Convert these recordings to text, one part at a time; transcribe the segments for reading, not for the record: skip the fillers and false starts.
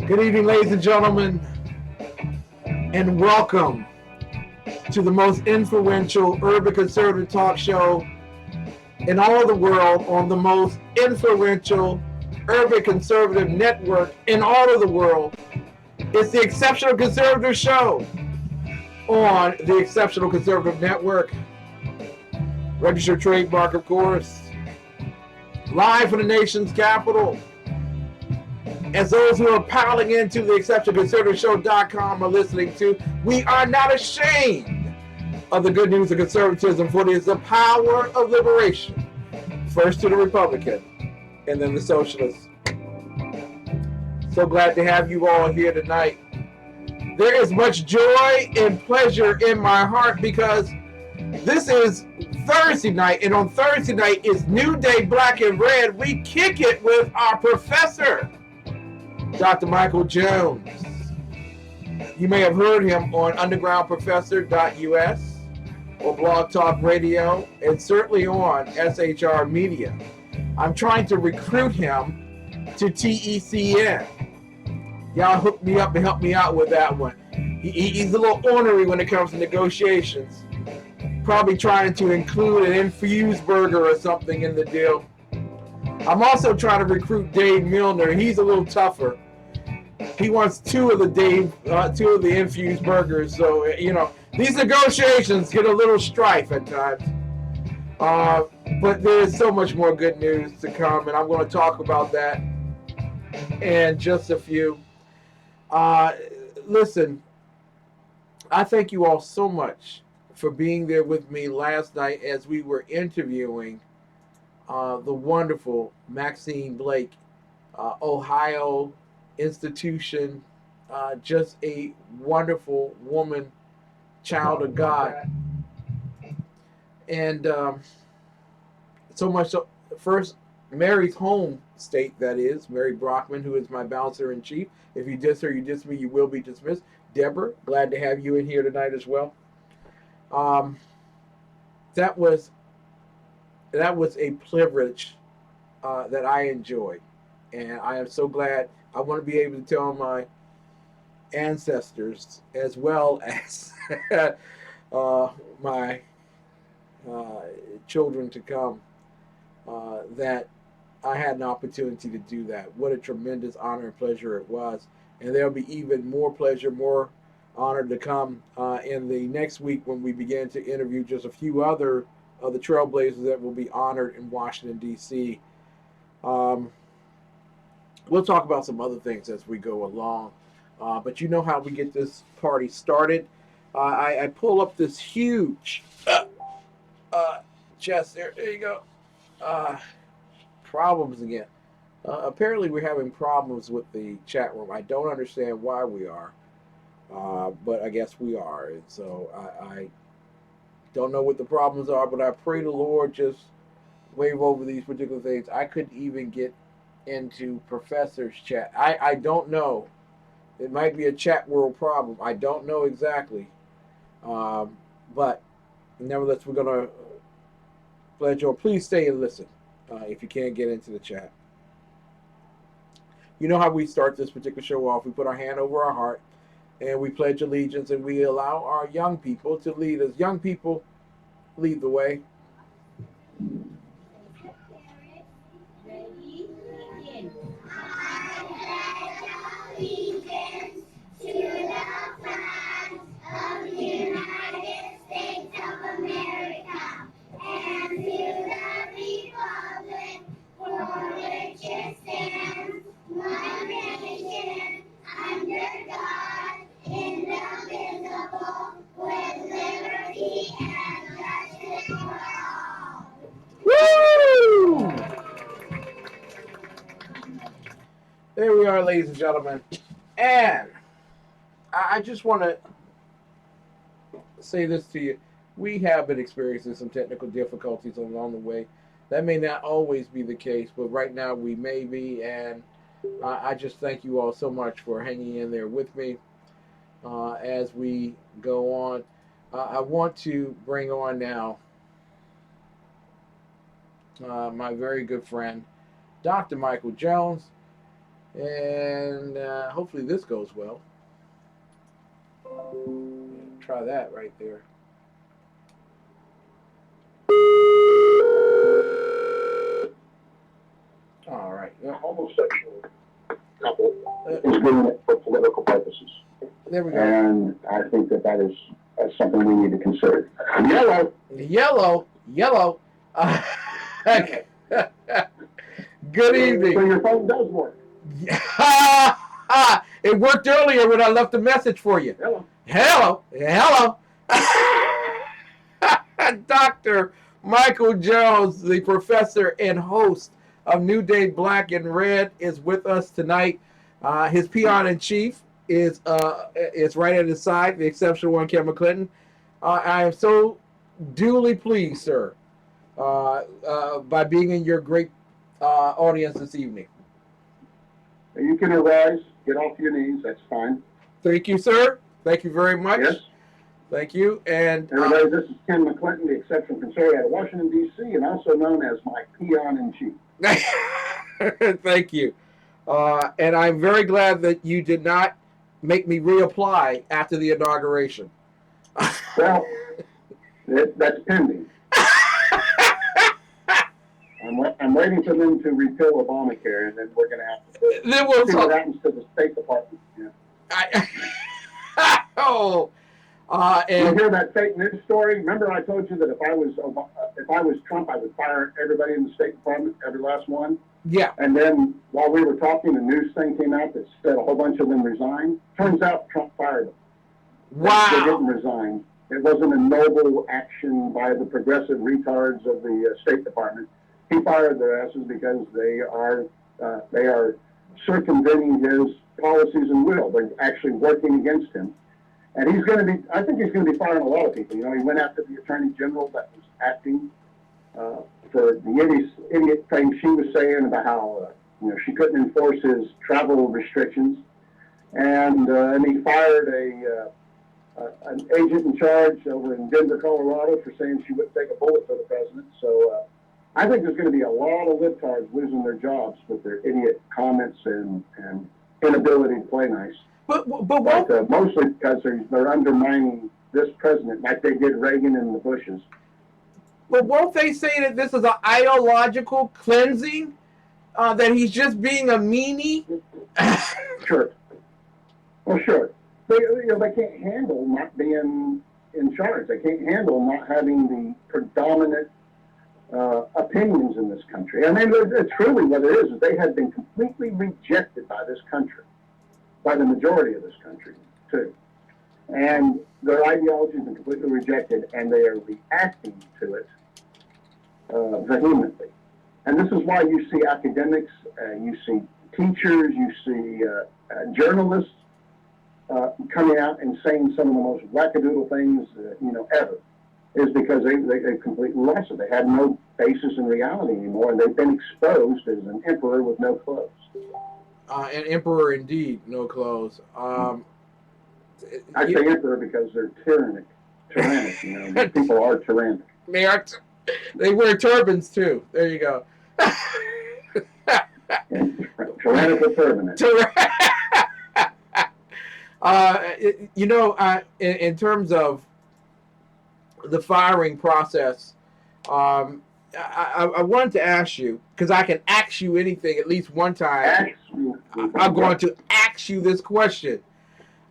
Good evening, ladies and gentlemen, and welcome to the most influential urban conservative talk show in all of the world on the most influential urban conservative network in all of the world. It's the Exceptional Conservative Show on the Exceptional Conservative Network. Registered trademark, of course. Live from the nation's capital. As those who are piling into the exceptionalconservativeshow.com are listening to, we are not ashamed of the good news of conservatism, for it is the power of liberation. First to the Republican, and then the socialists. So glad to have you all here tonight. There is much joy and pleasure in my heart because this is Thursday night, and on Thursday night is New Day Black and Red. We kick it with our professor, Dr. Michael Jones. You may have heard him on undergroundprofessor.us or Blog Talk Radio, and certainly on SHR Media. I'm trying to recruit him to TECN. Y'all hook me up and help me out with that one. He's a little ornery when it comes to negotiations. Probably trying to include an infused burger or something in the deal. I'm also trying to recruit Dave Milner. He's a little tougher. He wants two of the infused burgers. So, these negotiations get a little strife at times. But there's so much more good news to come, and I'm going to talk about that in just a few. Listen, I thank you all so much for being there with me last night as we were interviewing the wonderful Maxine Blake, Ohio institution, just a wonderful woman, child of God. And so much so, first, Mary's home state, that is, Mary Brockman, who is my bouncer in chief. If you diss her, you diss me, you will be dismissed. Deborah, glad to have you in here tonight as well. That was a privilege that I enjoyed, and I am so glad. I want to be able to tell my ancestors as well as my children to come that I had an opportunity to do that. What a tremendous honor and pleasure it was, and there'll be even more pleasure, more honor to come in the next week when we begin to interview just a few other of the trailblazers that will be honored in Washington, D.C. We'll talk about some other things as we go along. But you know how we get this party started. I pull up this huge chest. There you go. Problems again. Apparently we're having problems with the chat room. I don't understand why we are. But I guess we are. And so I don't know what the problems are, but I pray the Lord just wave over these particular things. I couldn't even get into Professor's chat. I don't know. It might be a chat world problem. I don't know exactly. But nevertheless, we're going to pledge or please stay and listen if you can't get into the chat. You know how we start this particular show off. We put our hand over our heart and we pledge allegiance, and we allow our young people to lead us. Young people, lead the way. Allegiance to the flag of the United States of America and to the republic for which it stands, one nation, under God, indivisible, with liberty and justice for all. Woo! There we are, ladies and gentlemen. And I just want to say this to you. We have been experiencing some technical difficulties along the way. That may not always be the case, but right now we may be. And I just thank you all so much for hanging in there with me as we go on. I want to bring on now my very good friend, Dr. Michael Jones. And hopefully this goes well. Try that right there. All right. Yeah. Homosexual couple is doing it for political purposes. There we go. And I think that is something we need to consider. Yellow. Yellow. Good evening. So your phone does work. It worked earlier when I left a message for you. Hello. Dr. Michael Jones, the professor and host of New Day Black and Red, is with us tonight. His peon in chief is right at his side, the exceptional one, Cameron Clinton. I am so duly pleased, sir, by being in your great audience this evening. You can arise, get off your knees. That's fine. Thank you, sir. Thank you very much. Yes. Thank you. And everybody, this is Ken McClinton, the exceptional conservative out of Washington, D.C., and also known as my peon in chief. Thank you. And I'm very glad that you did not make me reapply after the inauguration. Well, that's pending. I'm waiting for them to repeal Obamacare, and then we're going to have to see what happens to the State Department. Yeah. And you hear that fake news story? Remember, I told you that if I was Trump, I would fire everybody in the State Department, every last one. Yeah. And then while we were talking, the news thing came out that said a whole bunch of them resigned. Turns out Trump fired them. Wow. They didn't resign. It wasn't a noble action by the progressive retards of the State Department. He fired their asses because they are circumventing his policies and will. They're actually working against him. And I think he's going to be firing a lot of people. You know, he went after the Attorney General that was acting for the idiot thing she was saying about how, she couldn't enforce his travel restrictions. And he fired an agent in charge over in Denver, Colorado for saying she wouldn't take a bullet for the president. So I think there's going to be a lot of libtards losing their jobs with their idiot comments and inability to play nice. But mostly because they're undermining this president like they did Reagan and the Bushes. But won't they say that this is an ideological cleansing? That he's just being a meanie? Sure. Well, sure. They can't handle not being in charge. They can't handle not having the predominant opinions in this country. I mean, it's really what it is they have been completely rejected by this country, by the majority of this country, too. And their ideology has been completely rejected, and they are reacting to it vehemently. And this is why you see academics, you see teachers, you see journalists coming out and saying some of the most wackadoodle things, ever, is because they completely lost it. They have no basis in reality anymore, and they've been exposed as an emperor with no clothes. An emperor indeed, no clothes. I say emperor because they're tyrannic. People are tyrannic. They are. They wear turbans too. There you go. Tyrannical turban. In terms of the firing process, I wanted to ask you, because I can ask you anything at least one time. I'm going to ask you this question.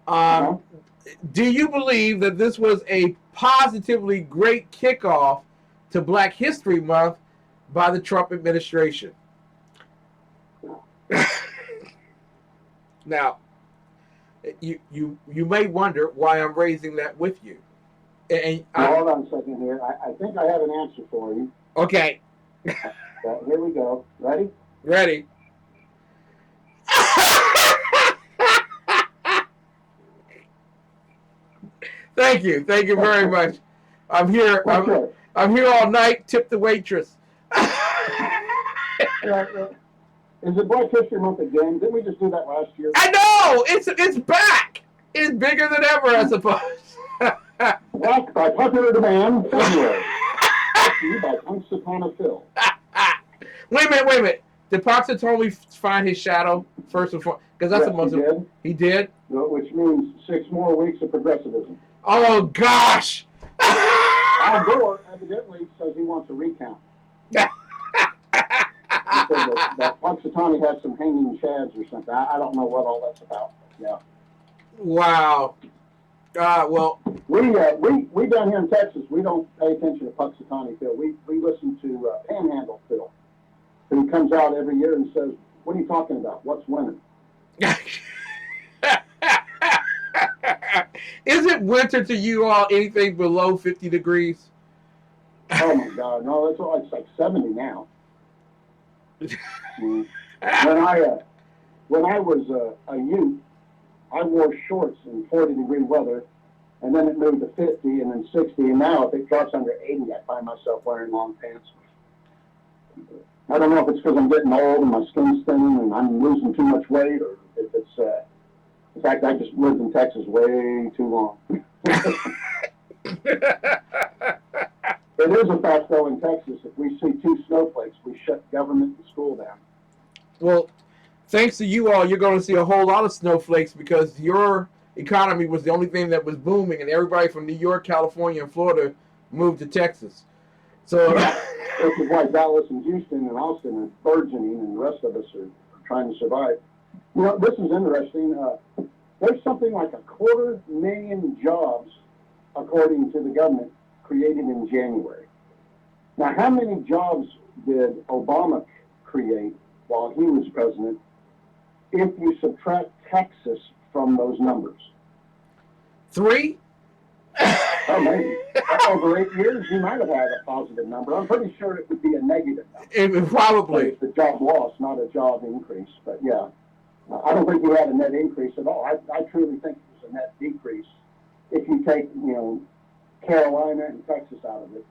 Do you believe that this was a positively great kickoff to Black History Month by the Trump administration? Now, you may wonder why I'm raising that with you. Hold on a second here. I think I have an answer for you. Okay. Here we go. Ready? Ready. Thank you. Thank you very much. I'm here. I'm here all night. Tip the waitress. Is it Black History Month again? Didn't we just do that last year? I know. It's back. It's bigger than ever, I suppose. Back by popular demand, February. Brought to you by Punxsutawney Phil. Wait a minute. Did Punxsutawney find his shadow first and foremost? Because that's Yes, the most. he did. He did. Which means 6 more weeks of progressivism. Oh gosh! Al Gore evidently says he wants a recount. He said that Punxsutawney had some hanging chads or something. I don't know what all that's about. Yeah. Wow. Well, We down here in Texas, we don't pay attention to Punxsutawney Phil. We listen to Panhandle Phil, who comes out every year and says, "What are you talking about? What's winter?" is it winter to you all anything below 50 degrees? Oh my God, no, that's all. It's like 70 now. When I was a youth, I wore shorts in 40-degree weather, and then it moved to 50 and then 60, and now if it drops under 80, I find myself wearing long pants. I don't know if it's because I'm getting old and my skin's thinning and I'm losing too much weight, or if it's, in fact, I just lived in Texas way too long. It is a fact, though, in Texas, if we see 2 snowflakes, we shut government and school down. Well, thanks to you all, you're going to see a whole lot of snowflakes because your economy was the only thing that was booming, and everybody from New York, California, and Florida moved to Texas. So, this is why Dallas and Houston and Austin are burgeoning, and the rest of us are trying to survive. You know, this is interesting. There's something like 250,000 jobs, according to the government, created in January. Now, how many jobs did Obama create while he was president if you subtract Texas from those numbers? 3? Oh, maybe. Over 8 years, he might have had a positive number. I'm pretty sure it would be a negative number. Probably. It's the job loss, not a job increase. But yeah, I don't think he had a net increase at all. I truly think it was a net decrease. If you take, Carolina and Texas out of it,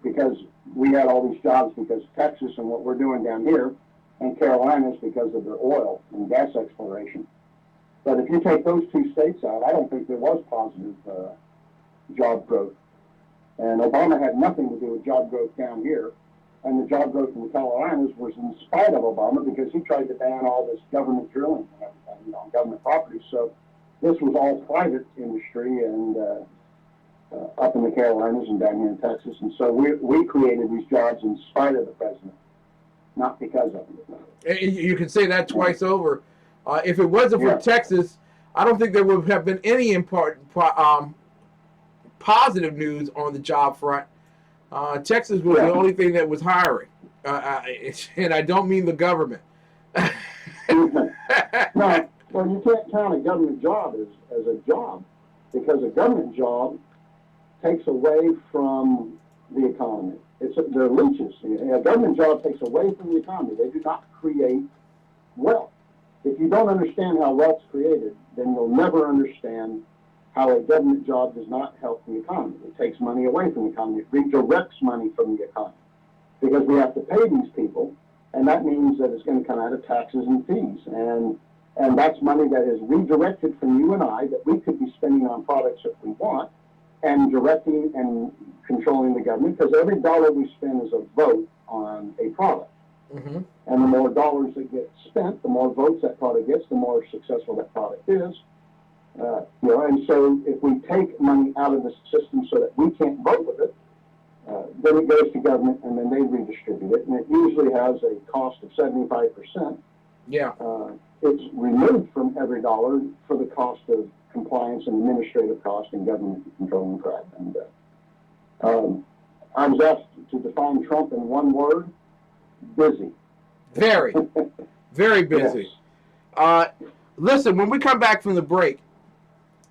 because we had all these jobs because of Texas and what we're doing down here, and Carolina is because of their oil and gas exploration. But if you take those 2 states out, I don't think there was positive job growth. And Obama had nothing to do with job growth down here. And the job growth in the Carolinas was in spite of Obama because he tried to ban all this government drilling and everything, on government property. So this was all private industry and up in the Carolinas and down here in Texas. And so we created these jobs in spite of the president, not because of him. You can say that twice over. If it wasn't for Texas, I don't think there would have been any positive news on the job front. Texas was the only thing that was hiring. And I don't mean the government. No, well, you can't count a government job as a job, because a government job takes away from the economy. They're leeches. A government job takes away from the economy. They do not create wealth. If you don't understand how wealth's created, then you'll never understand how a government job does not help the economy. It takes money away from the economy. It redirects money from the economy because we have to pay these people, and that means that it's going to come out of taxes and fees. And that's money that is redirected from you and I that we could be spending on products that we want and directing and controlling the government, because every dollar we spend is a vote on a product. Mm-hmm. And the more dollars that get spent, the more votes that product gets, the more successful that product is. And so if we take money out of the system so that we can't vote with it, then it goes to government and then they redistribute it. And it usually has a cost of 75%. Yeah. It's removed from every dollar for the cost of compliance and administrative cost and government control and crap. And I was asked to define Trump in one word: busy. Very, very busy. Yes. Listen, when we come back from the break,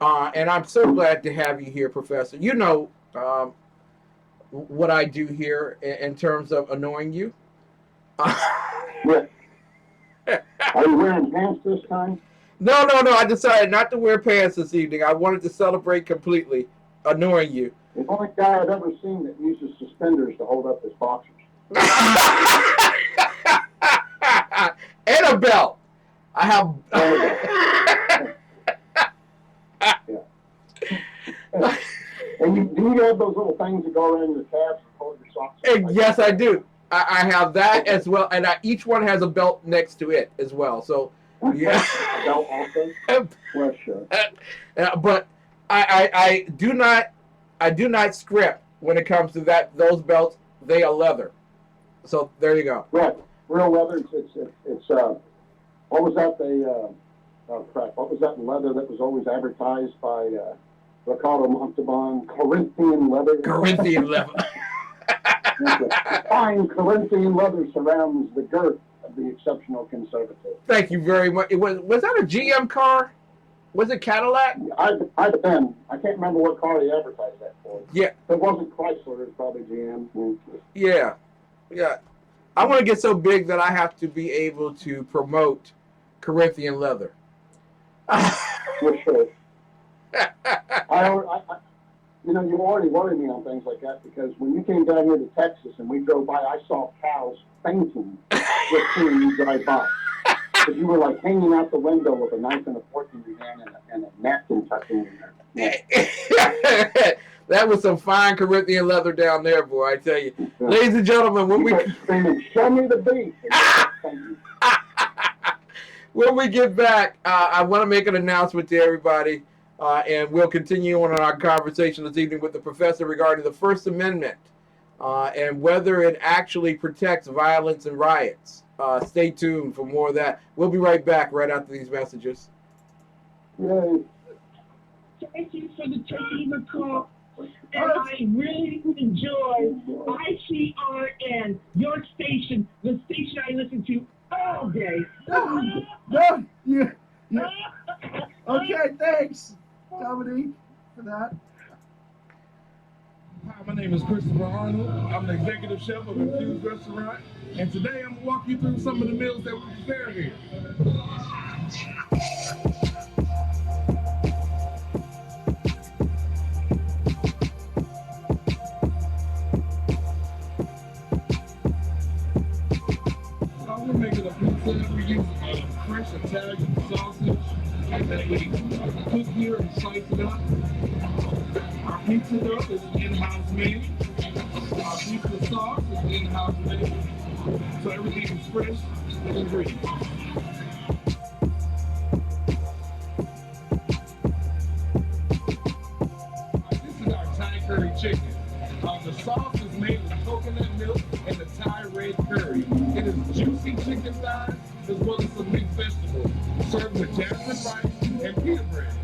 and I'm so glad to have you here, Professor. You know what I do here in terms of annoying you. Yeah. Are you wearing pants this time? No. I decided not to wear pants this evening. I wanted to celebrate completely, annoying you. The only guy I've ever seen that uses suspenders to hold up his boxers. And a belt. I have. And do you have those little things that go around your calves and hold your socks? Yes, I do. I have that as well, and each one has a belt next to it as well. So, yeah. Belt also? Well, sure. But I do not script when it comes to those belts. They are leather. So there you go. Right, real leather. It's what was that? Oh crap! What was that leather that was always advertised by Ricardo Montalban? Corinthian leather. Corinthian leather. Fine Corinthian leather surrounds the girth of the exceptional conservative. Thank you very much. Was that a GM car? Was it Cadillac? I can't remember what car he advertised that for. Yeah. If it wasn't Chrysler, it was probably GM. Yeah. Yeah. I want to get so big that I have to be able to promote Corinthian leather. For sure. You already worried me on things like that because when you came down here to Texas and we drove by, I saw cows fainting just seeing you drive by. Because you were like hanging out the window with a knife and a fork in your hand and a napkin tucked in your hair. That was some fine Corinthian leather down there, boy, I tell you. Yeah. Ladies and gentlemen, when we screaming, show me the beef. Thank you. When we get back, I want to make an announcement to everybody, and we'll continue on our conversation this evening with the professor regarding the First Amendment and whether it actually protects violence and riots. Stay tuned for more of that. We'll be right back right after these messages. Yay. Thank you for the taking the call. And I really enjoy ICRN, your station, the station I listen to all day. Yeah. Okay, thanks, Dominique, for that. Hi, my name is Christopher Arnold. I'm the executive chef of Infused Restaurant, and today I'm going to walk you through some of the meals that we prepare here. We're making a pizza. We use fresh Italian sausage that we cook here and slice it up. Our pizza dough is in-house made. Our pizza sauce is in-house made. So everything is fresh and ingredients. This is our Thai curry chicken. The sauce is made with coconut milk and the Thai red curry. It is juicy chicken thighs as well as some mixed vegetables, served with jasmine rice and pita bread.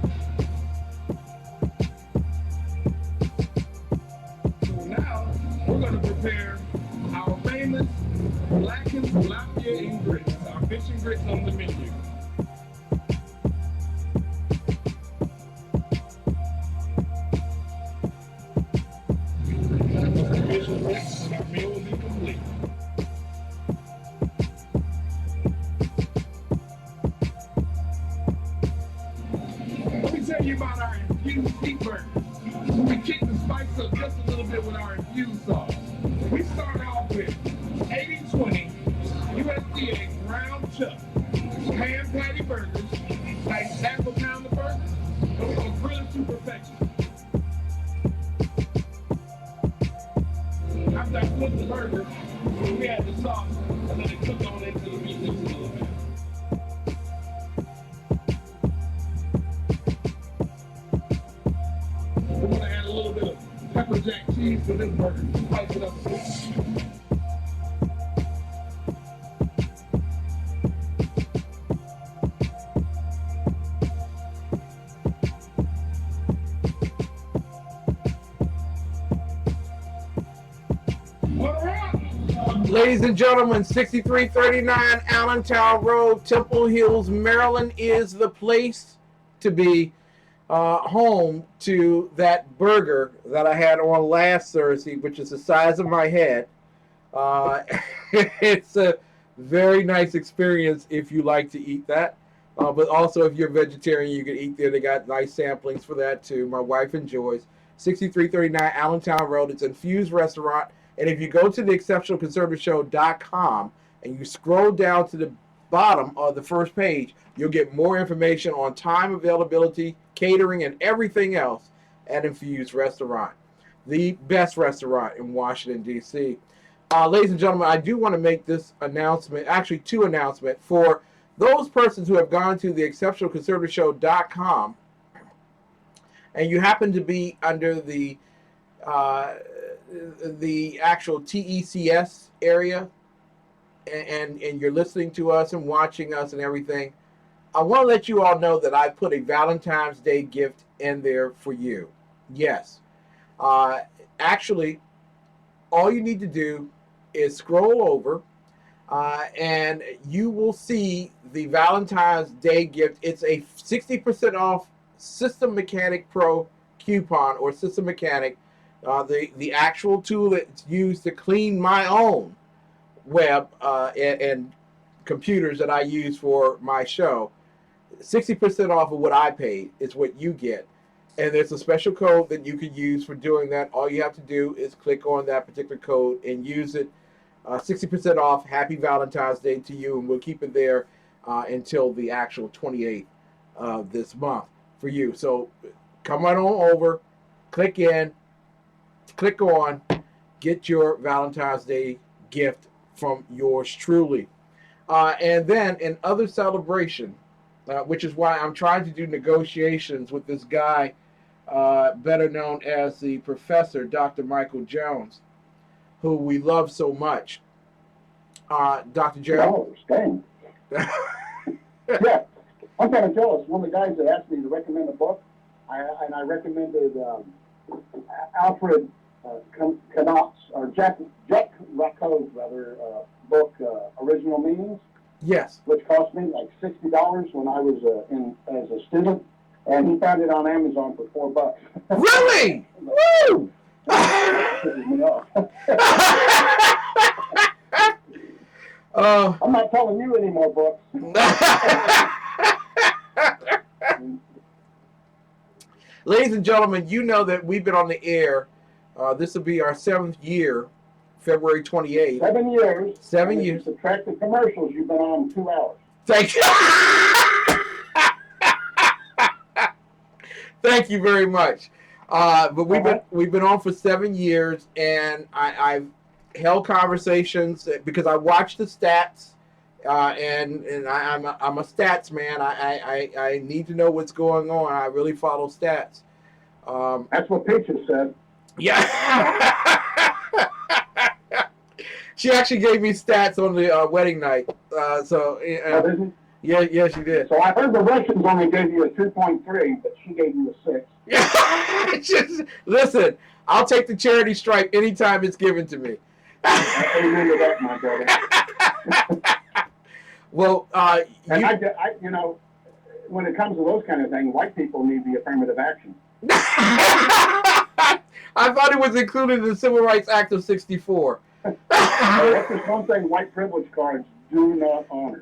So now we're going to prepare our famous blackened tilapia and grits, our fish and grits on the menu. Our meal will be complete. Let me tell you about our infused beef burgers. We kick the spice up just a little bit with our infused sauce. We start off with 80-20 USDA ground chuck ham patty burgers, like half a pound of burgers, and we're going to grill it to perfection. After I flip the burger, we add the sauce and let it cook on into the meat just a little bit. We're going to add a little bit of pepper jack cheese to this burger to spice it up a bit. Ladies and gentlemen, 6339 Allentown Road, Temple Hills, Maryland is the place to be. Home to that burger that I had on last Thursday, which is the size of my head. It's a very nice experience if you like to eat that. But also if you're a vegetarian, you can eat there. They got nice samplings for that too. My wife enjoys. 6339 Allentown Road. It's Infused Restaurant. And if you go to the exceptionalconservativeshow.com and you scroll down to the bottom of the first page, you'll get more information on time availability, catering, and everything else at Infused Restaurant, the best restaurant in Washington, D.C. Ladies and gentlemen, I do want to make this announcement, actually two announcements, for those persons who have gone to the exceptionalconservativeshow.com and you happen to be under the actual TECS area and you're listening to us and watching us and everything, I want to let you all know that I put a Valentine's Day gift in there for you. Yes. Actually, all you need to do is scroll over and you will see the Valentine's Day gift. It's a 60% off System Mechanic Pro coupon, or System Mechanic, the actual tool that's used to clean my own web and computers that I use for my show. 60% off of what I paid is what you get. And there's a special code that you can use for doing that. All you have to do is click on that particular code and use it. 60% off. Happy Valentine's Day to you, and we'll keep it there until the actual 28th of this month for you. So come right on over, click in, click on, get your Valentine's Day gift from yours truly. And then in other celebration, which is why I'm trying to do negotiations with this guy, better known as the Professor, Dr. Michael Jones, who we love so much. Dr. Jones? Oh, dang. Yeah, I'm kind of jealous. One of the guys that asked me to recommend a book, I recommended Alfred Knopf's, or Jack Racco's, rather, book, Original Meanings. Yes. Which cost me like $60 when I was as a student, and he found it on Amazon for $4. Really? Woo! I'm not telling you any more books. Ladies and gentlemen, you know that we've been on the air. This will be our 7th year, February 28th. 7 years. 7 years. Subtract the commercials, you've been on 2 hours. Thank you. Thank you very much. But we've been on for 7 years, and I've held conversations because I watch the stats, and I'm a stats man. I need to know what's going on. I really follow stats. That's what Peaches said. Yeah. She actually gave me stats on the wedding night. Yeah, she did. So I heard the Russians only gave you a 2.3, but she gave you a 6. Just, listen, I'll take the charity stripe anytime it's given to me. Amen to that, my brother. Well, and I, you know, when it comes to those kind of things, white people need the affirmative action. I thought it was included in the Civil Rights Act of '64. That's just one thing white privilege cards do not honor.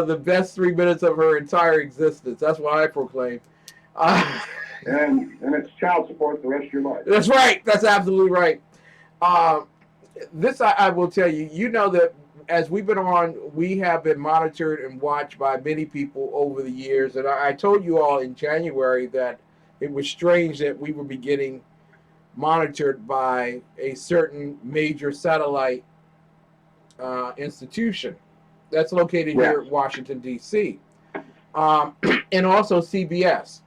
The best 3 minutes of her entire existence. That's what I proclaim. And it's child support the rest of your life. That's right. That's absolutely right. This I will tell you. You know that as we've been on, we have been monitored and watched by many people over the years. And I told you all in January that it was strange that we would be getting monitored by a certain major satellite institution that's located here in Washington, D.C., and also CBS.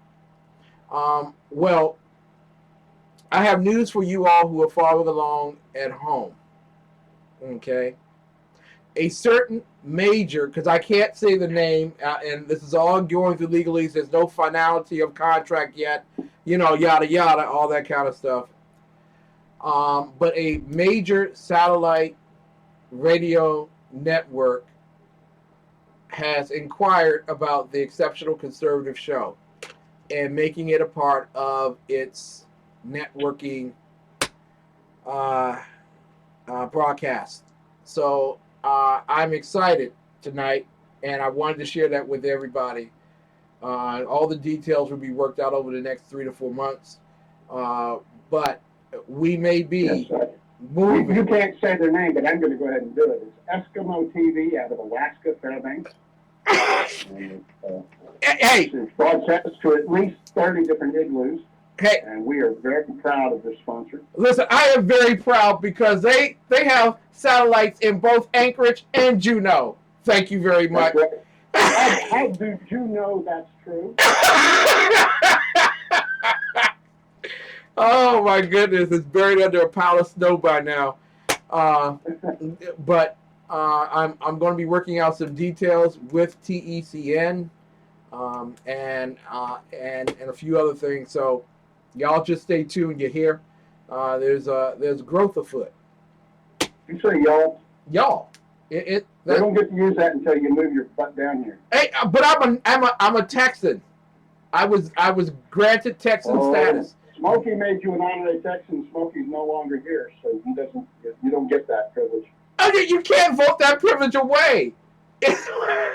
Well, I have news for you all who are following along at home. Okay. A certain major, because I can't say the name, and this is all going through legalese. There's no finality of contract yet, you know, yada, yada, all that kind of stuff. But a major satellite radio network has inquired about the Exceptional Conservative Show and making it a part of its networking broadcast. So I'm excited tonight, and I wanted to share that with everybody. All the details will be worked out over the next 3 to 4 months. But we may be moving. You can't say their name, but I'm going to go ahead and do it. It's Eskimo TV out of Alaska, Fairbanks. And, Hey! it's broadcast to at least 30 different igloos. Hey, and we are very proud of this sponsor. listen, I am very proud because they have satellites in both Anchorage and Juneau. Thank you very much. That's right. How did you know that's true? Oh my goodness, it's buried under a pile of snow by now. But I'm going to be working out some details with TECN and a few other things. So y'all just stay tuned. You hear? There's growth afoot. You say y'all. Y'all, They don't get to use that until you move your butt down here. Hey, but I'm a Texan. I was granted Texan status. Smokey made you an honorary Texan. Smokey's no longer here, so you don't get that privilege. Oh, you can't vote that privilege away.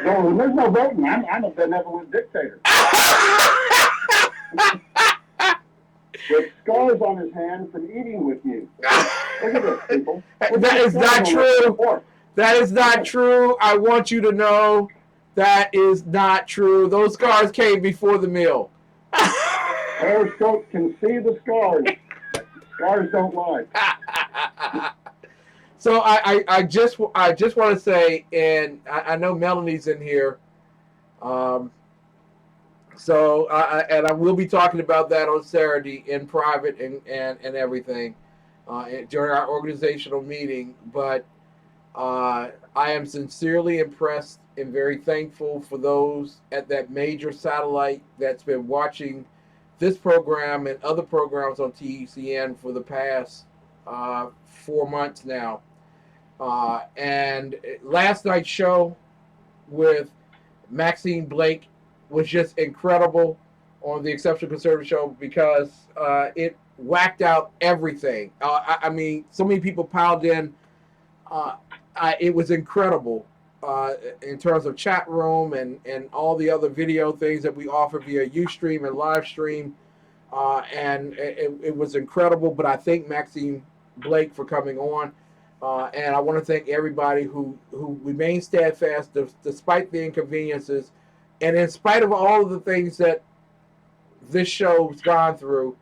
No, there's no voting. I'm a benevolent dictator. With scars on his hand from eating with you. Look at this, people. That is not true. That is not true. I want you to know that is not true. Those scars came before the meal. Periscope can see the scars. Scars don't lie. So I just want to say, and I know Melanie's in here. So I will be talking about that on Saturday in private and everything during our organizational meeting. But I am sincerely impressed and very thankful for those at that major satellite that's been watching this program and other programs on TECN for the past 4 months now. And last night's show with Maxine Blake was just incredible on the Exceptional Conservative Show because it whacked out everything. I mean, so many people piled in. It was incredible in terms of chat room and all the other video things that we offer via Ustream and live stream. And it was incredible, but I thank Maxine Blake for coming on. And I want to thank everybody who remained steadfast despite the inconveniences and in spite of all of the things that this show's gone through.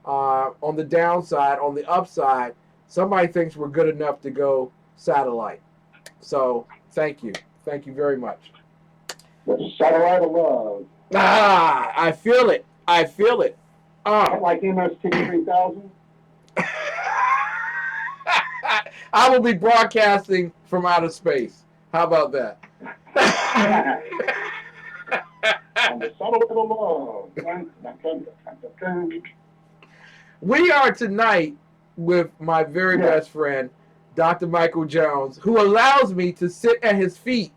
On the downside, on the upside, somebody thinks we're good enough to go satellite. So thank you very much. The satellite of love. I feel it. Like MST 3000. I will be broadcasting from outer space. How about that? On the satellite of love. We are tonight with my very best friend, Dr. Michael Jones, who allows me to sit at his feet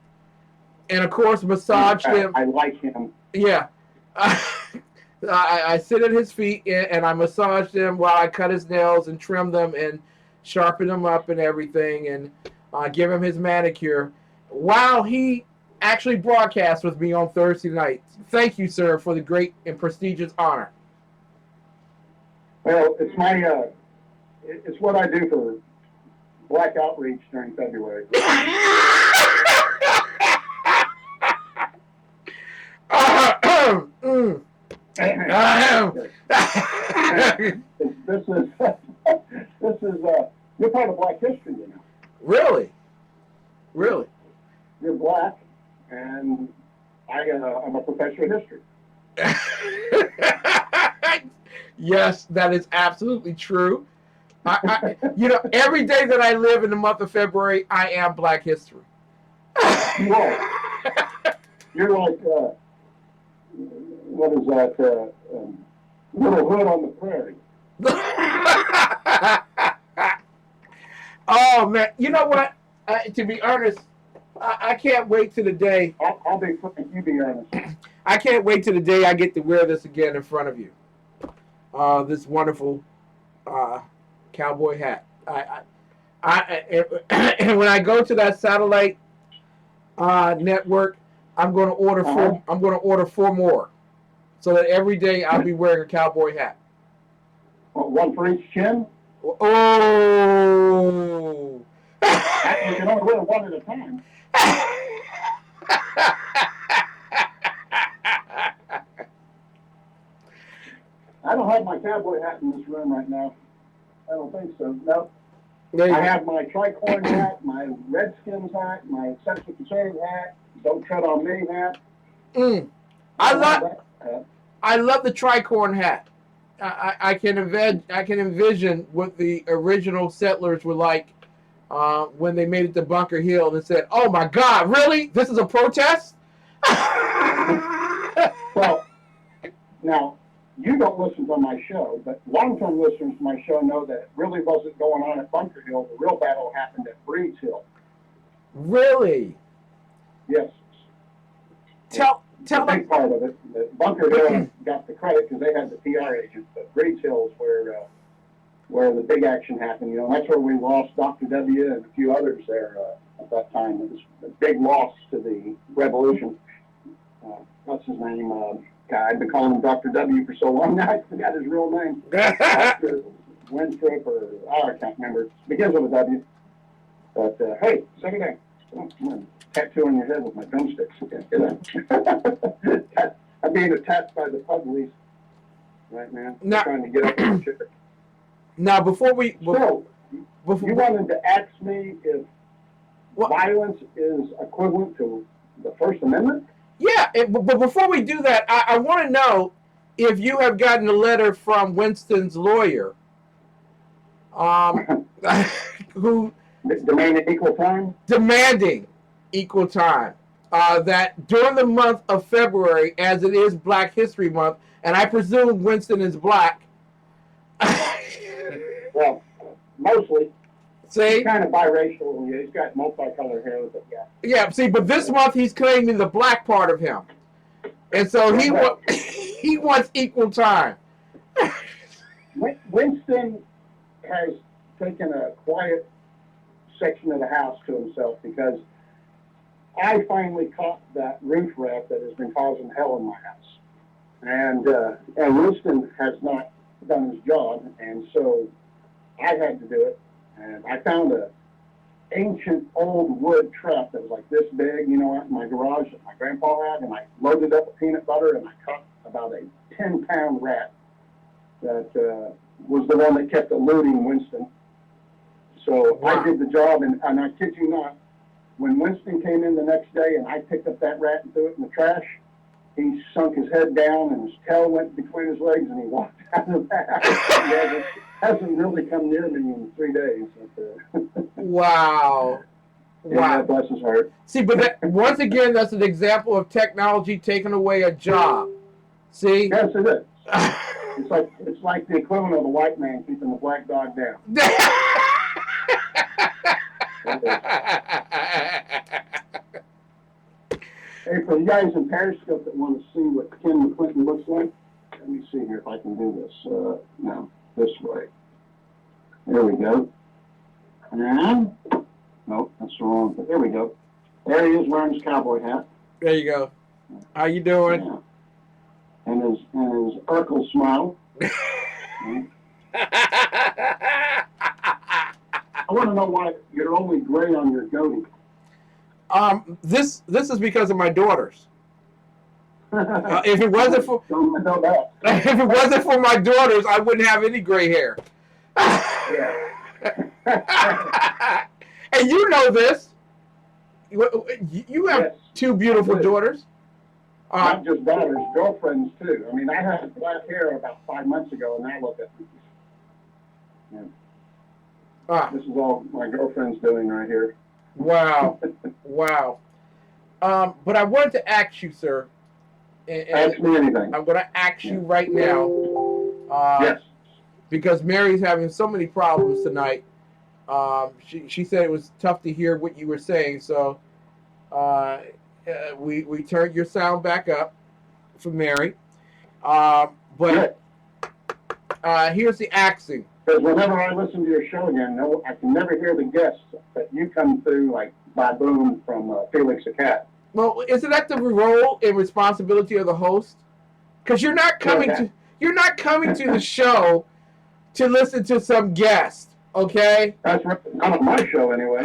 and, of course, massage him. I like him. Yeah. I sit at his feet and I massage them while I cut his nails and trim them and sharpen them up and everything and give him his manicure while he actually broadcasts with me on Thursday nights. Thank you, sir, for the great and prestigious honor. Well, it's it's what I do for Black Outreach during February. This is you're part of Black history, you know. Really? You're Black, and I'm a professor of history. Yes, that is absolutely true. Every day that I live in the month of February, I am Black history. You are. You're like what is that? Little Hood on the Prairie. Oh man, you know what? To be honest, I can't wait to the day. I'll be frank. You be honest. I can't wait to the day I get to wear this again in front of you. This wonderful cowboy hat. And when I go to that satellite network, I'm going to order four. I'm going to order 4 more, so that every day I'll be wearing a cowboy hat. One for each chin. Oh. You can only wear one at a time. I don't have my cowboy hat in this room right now. I don't think so. No. There you I go. have my tricorn hat, my Redskins hat, my Central Conservative hat, Don't Tread on Me hat. I don't love have that hat. I love the tricorn hat. I can envision what the original settlers were like when they made it to Bunker Hill and said, "Oh my God, really? This is a protest?" Well, now, you don't listen to my show, but long-term listeners to my show know that it really wasn't going on at Bunker Hill. The real battle happened at Breeds Hill. Really? Yes. Tell The big them. part of it. The Bunker Hill got the credit because they had the PR agent, but Breeds Hill is where the big action happened. You know, that's where we lost Dr. W. and a few others there at that time. It was a big loss to the revolution. What's his name? God, I've been calling him Dr. W for so long now, I forgot his real name. Dr. Winstrip I can't remember. It begins with a W. But, hey, second day. Oh, come on. Tattooing your head with my drumsticks. Okay, get out. I'm being attacked by the police right now. Now- Trying to get up in the chair. Now, before we So, before you wanted to ask me if What? violence is equivalent to the First Amendment? yeah, but before we do that, I want to know if you have gotten a letter from Winston's lawyer, who Demanding equal time? demanding equal time. That during the month of February, as it is Black History Month, and I presume Winston is black. Well, mostly. See? He's kind of biracial. He's got multicolored hair, but yeah. Yeah, see, but this month he's claiming the black part of him. And so he he wants equal time. Winston has taken a quiet section of the house to himself because I finally caught that roof rat that has been causing hell in my house. And Winston has not done his job, and so I had to do it. And I found a ancient old wood trap that was like this big, you know, out in my garage that my grandpa had, and I loaded up with peanut butter, and I caught about a 10-pound rat that was the one that kept eluding Winston. So Wow. I did the job, and I kid you not, when Winston came in the next day and I picked up that rat and threw it in the trash, he sunk his head down and his tail went between his legs and he walked out of the house. He hasn't really come near me in 3 days. But, Wow. yeah, bless his heart. See, but that, once again, that's an example of technology taking away a job. See? Yes, it is. It's like the equivalent of a white man keeping the black dog down. Hey, for you guys in Periscope that want to see what Ken McClinton looks like, let me see here if I can do this. No, this way. There we go. And, nope, that's the wrong, but there we go. There he is wearing his cowboy hat. There you go. How you doing? Yeah. And his Urkel smile. I want to know why you're only gray on your goatee. This is because of my daughters. If it wasn't for Don't know that. if it wasn't for my daughters, I wouldn't have any gray hair. Yeah. And you know this. You have Yes. two beautiful I do. daughters. Not just daughters, girlfriends too. I mean, I had black hair about 5 months ago, and now look at me. Yeah. This is all my girlfriend's doing right here. Wow. Wow. But I wanted to ask you, sir. And Ask me anything. I'm going to ask you right now. Yes. Because Mary's having so many problems tonight. She said it was tough to hear what you were saying, so we turned your sound back up for Mary. But here's the axing. Because whenever I listen to your show again, no, I can never hear the guests, but you come through like Baboon from Felix the Cat. Well, isn't that the role and responsibility of the host? Because you're not coming to the show to listen to some guest, okay? That's right. Not on my show anyway.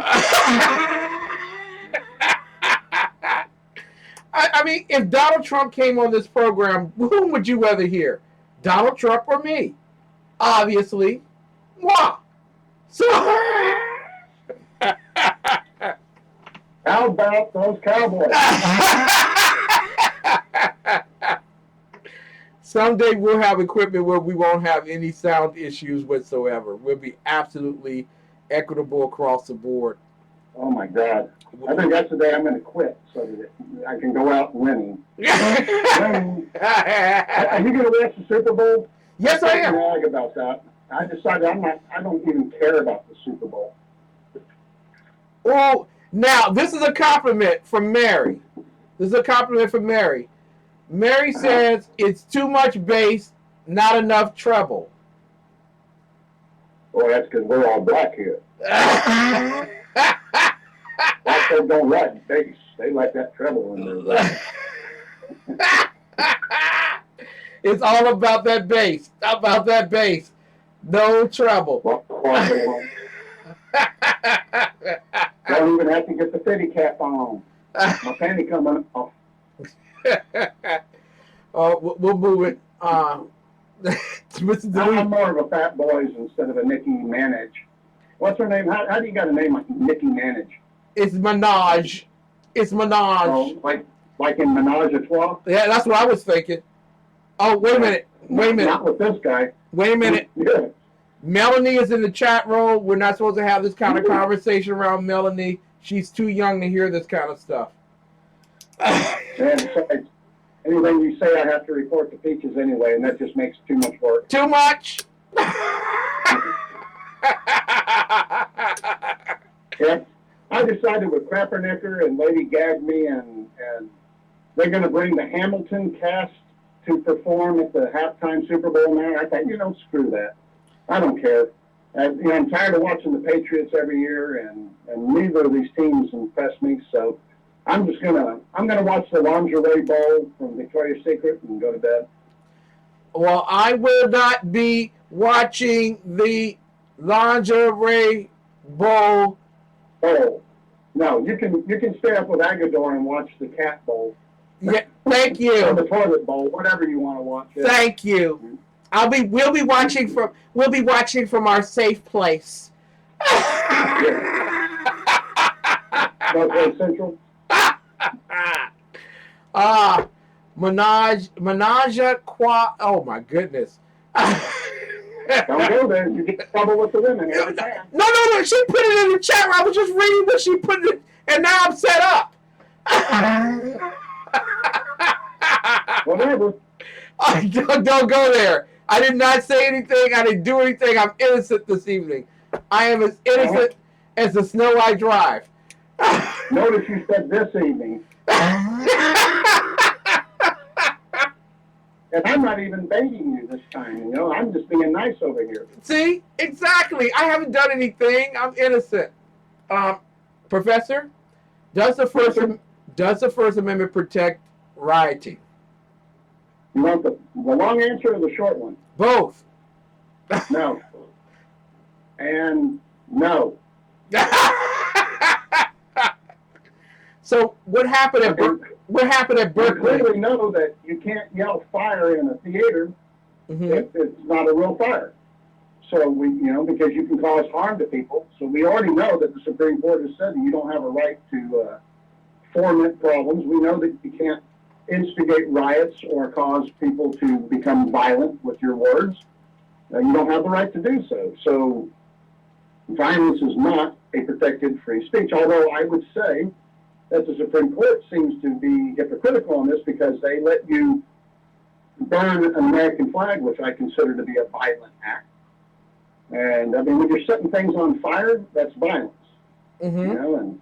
I mean, if Donald Trump came on this program, whom would you rather hear? Donald Trump or me? Obviously, moi. So, How about those Cowboys? someday we'll have equipment where we won't have any sound issues whatsoever. We'll be absolutely equitable across the board. Oh my God. I think that's the day I'm going to quit so that I can go out winning. Winning. Are you going to watch the Super Bowl? Yes, I am. Brag about that. I decided I don't even care about the Super Bowl. Well, now this is a compliment from Mary. This is a compliment from Mary. Mary says it's too much bass, not enough treble. Well, that's because we're all black here. Black folks don't like bass. They like that treble in their voice. It's all about that bass. About that bass. No treble. Don't even have to get the fitty cap on. My panty coming off. We'll move it. I'm more of a Fat Boys instead of a Nicki Minaj. What's her name? How do you got a name like Nicki Minaj? It's Minaj. It's Minaj. Oh, like in Menage a Trois? Yeah, that's what I was thinking. Oh, wait a minute. Wait a minute. Not with this guy. Wait a minute. Yeah. Melanie is in the chat room. We're not supposed to have this kind of conversation around Melanie. She's too young to hear this kind of stuff. And besides, anything you say, I have to report to Peaches anyway, and that just makes too much work. Too much? Yeah. I decided with Crappernicker and Lady Gagne and they're going to bring the Hamilton cast to perform at the halftime Super Bowl now. I thought, screw that. I don't care. I'm tired of watching the Patriots every year, and neither of these teams impress me. So I'm gonna watch the Lingerie Bowl from Victoria's Secret and go to bed. Well, I will not be watching the Lingerie Bowl. Oh, no, you can stay up with Agador and watch the Cat Bowl. Yeah, thank Or you. the Toilet Bowl, whatever you want to watch. Thank you. We'll be watching from our safe place. Northwest Central. Menage a Trois. Oh my goodness. Don't go there. You get in trouble with the women every time. No. She put it in the chat room. I was just reading what she put it, and now I'm set up. Whatever. Don't go there. I did not say anything. I didn't do anything. I'm innocent this evening. I am as innocent as the snow I drive. Notice you said this evening. And I'm not even baiting you this time, I'm just being nice over here. See? Exactly. I haven't done anything. I'm innocent. Professor, does the First Amendment protect rioting? You want the long answer or the short one? Both. No. And no. So what happened at Berkeley? You clearly know that you can't yell fire in a theater if it's not a real fire. So because you can cause harm to people. So we already know that the Supreme Court has said that you don't have a right to foment problems. We know that you can't instigate riots or cause people to become violent with your words. You don't have the right to do so. So violence is not a protected free speech, although I would say that the Supreme Court seems to be hypocritical on this because they let you burn an American flag, which I consider to be a violent act. And when you're setting things on fire, that's violence. And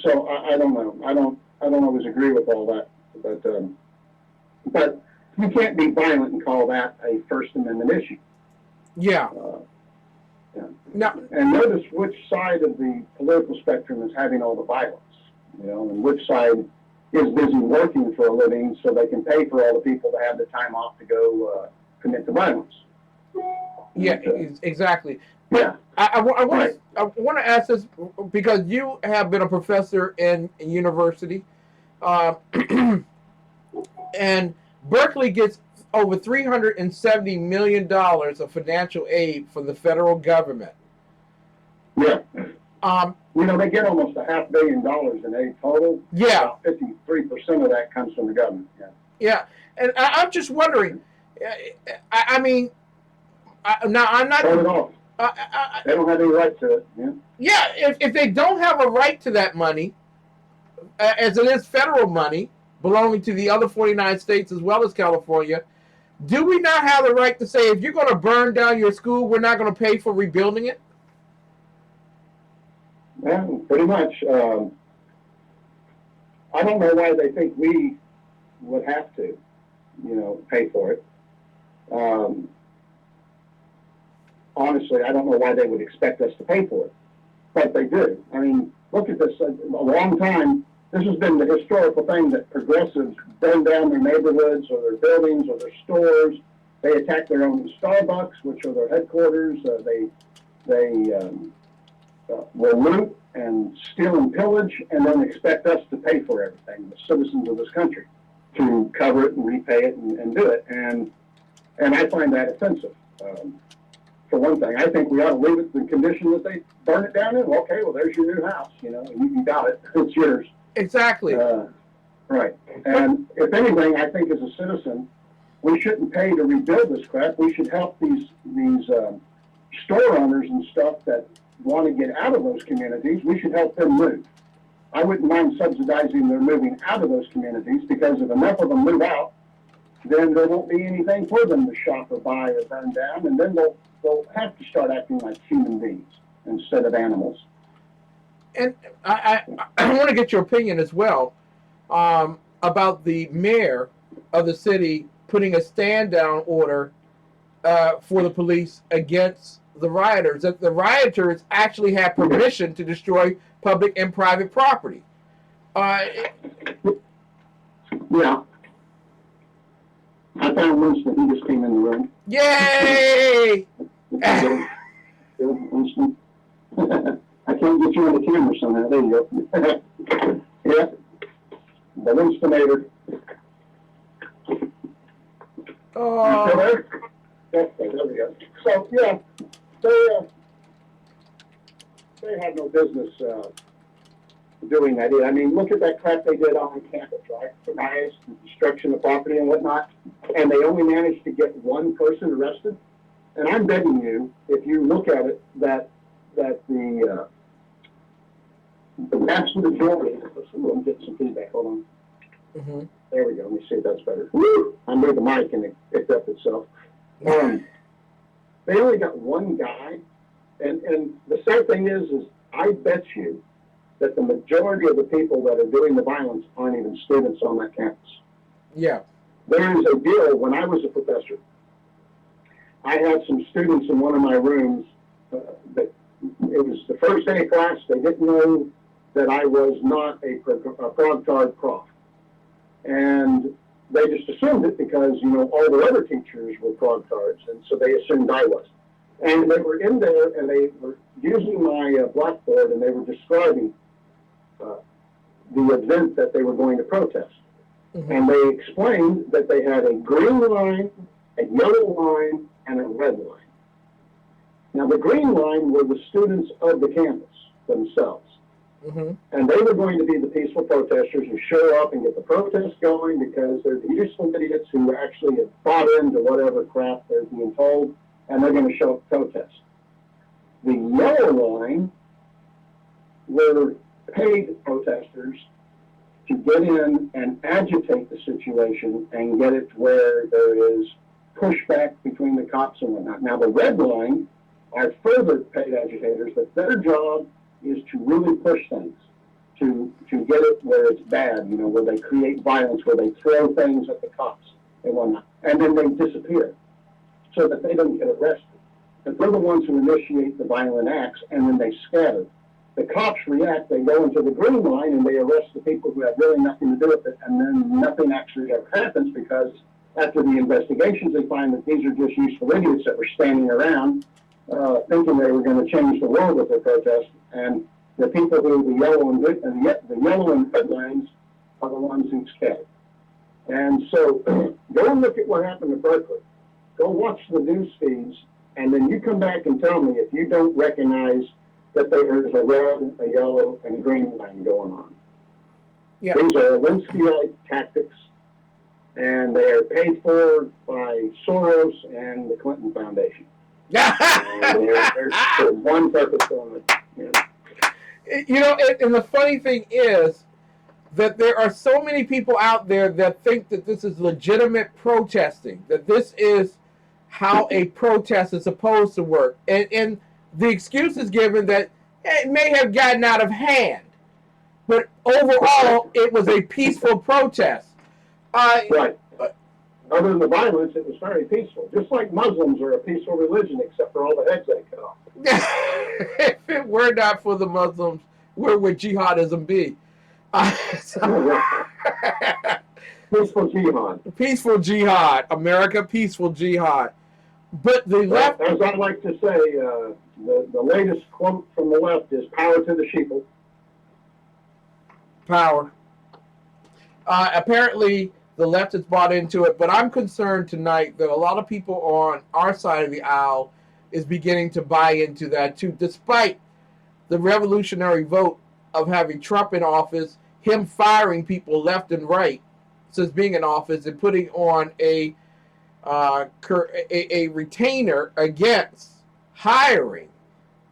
so I don't know. I don't always agree with all that, but you can't be violent and call that a First Amendment issue. Yeah. No. And notice which side of the political spectrum is having all the violence, and which side is busy working for a living so they can pay for all the people to have the time off to go commit the violence. Yeah, exactly. Yeah. I want to ask this because you have been a professor in university, and And Berkeley gets over $370 million of financial aid from the federal government. Yeah. They get almost $500 million in aid total. Yeah. About 53% of that comes from the government. Yeah. Yeah. And I'm just wondering, I mean, now I'm not. Turn it off. They don't have any right to it. Yeah. Yeah. If they don't have a right to that money, as it is federal money belonging to the other 49 states as well as California, do we not have the right to say, if you're going to burn down your school, we're not going to pay for rebuilding it? Yeah, pretty much. I don't know why they think we would have to, pay for it. Honestly, I don't know why they would expect us to pay for it, but they do. I mean, look at this. A long time, this has been the historical thing that progressives burn down their neighborhoods or their buildings or their stores. They attack their own Starbucks, which are their headquarters. They will loot and steal and pillage, and then expect us to pay for everything, the citizens of this country, to cover it and repay it and do it. And I find that offensive. For one thing, I think we ought to leave it in the condition that they burn it down in. Okay, well, there's your new house, and you got it. It's yours. Exactly. Right. And if anything, I think as a citizen, we shouldn't pay to rebuild this crap. We should help these store owners and stuff that want to get out of those communities. We should help them move. I wouldn't mind subsidizing their moving out of those communities, because if enough of them move out, then there won't be anything for them to shop or buy or burn down, and then they'll have to start acting like human beings instead of animals. And I want to get your opinion as well about the mayor of the city putting a stand-down order for the police against the rioters. That the rioters actually had permission to destroy public and private property. Yeah. I found Winston. He just came in the room. Yay! Winston. I can't get you on the camera somehow. There you go. Yeah. The Winstonator. Oh. There we go. So, yeah, they had no business doing that. I mean, look at that crap they did on campus, right? The riots, the destruction of property and whatnot. And they only managed to get one person arrested. And I'm betting you, if you look at it, that the vast majority, I'm getting some feedback, hold on. Mm-hmm. There we go, let me see if that's better. Woo! I moved the mic and it picked up itself. They only got one guy, and the sad thing is I bet you that the majority of the people that are doing the violence aren't even students on that campus. Yeah. There is a deal. When I was a professor, I had some students in one of my rooms that it was the first day of class. They didn't know that I was not a prog-tard prof. And they just assumed it because, all the other teachers were prog-tards, and so they assumed I was. And they were in there, and they were using my blackboard, and they were describing the event that they were going to protest. Mm-hmm. And they explained that they had a green line, a yellow line, and a red line. Now, the green line were the students of the campus themselves. Mm-hmm. And they were going to be the peaceful protesters who show up and get the protest going, because they're the useful idiots who actually have bought into whatever crap they're being told, and they're going to show up protest. The yellow line were paid protesters to get in and agitate the situation and get it to where there is pushback between the cops and whatnot. Now, the red line are further paid agitators, but their job is to really push things, to get it where it's bad, where they create violence, where they throw things at the cops and whatnot, and then they disappear so that they don't get arrested. But they're the ones who initiate the violent acts, and then they scatter. The cops react, they go into the green line, and they arrest the people who have really nothing to do with it, and then nothing actually ever happens, because after the investigations, they find that these are just useful idiots that were standing around thinking they were going to change the world with their protest, and the people who the yellow and red lines are the ones who scatter. And so go and look at what happened to Berkeley. Go watch the news feeds, and then you come back and tell me if you don't recognize that there's a red, a yellow, and a green line going on. Yeah. These are Lewinsky-like tactics, and they are paid for by Soros and the Clinton Foundation. And there's one purpose on it. You know. You know, and the funny thing is that there are so many people out there that think that this is legitimate protesting, that this is how a protest is supposed to work. And the excuse is given that it may have gotten out of hand, but overall, it was a peaceful protest. Right. Other than the violence, it was very peaceful. Just like Muslims are a peaceful religion, except for all the heads they cut off. If it were not for the Muslims, where would jihadism be? Peaceful jihad. Peaceful jihad. America, peaceful jihad. But the left... As I like to say, the latest quote from the left is power to the sheeple. Power. Apparently, the left has bought into it, but I'm concerned tonight that a lot of people on our side of the aisle is beginning to buy into that too, despite the revolutionary vote of having Trump in office, him firing people left and right since being in office, and putting on a retainer against hiring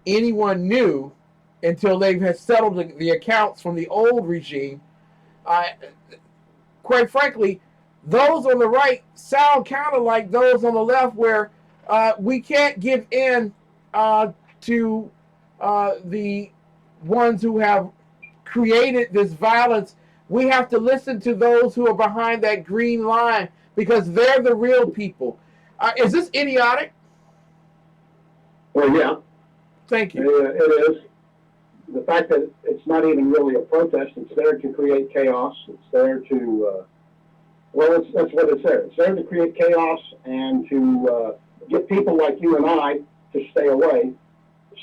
anyone new until they have settled the accounts from the old regime. Quite frankly, those on the right sound kind of like those on the left, where we can't give in to the ones who have created this violence. We have to listen to those who are behind that green line, because they're the real people. Is this idiotic? Well, yeah. Thank you. It is. The fact that it's not even really a protest, it's there to create chaos. It's there to, that's what it's there. It's there to create chaos and to get people like you and I to stay away,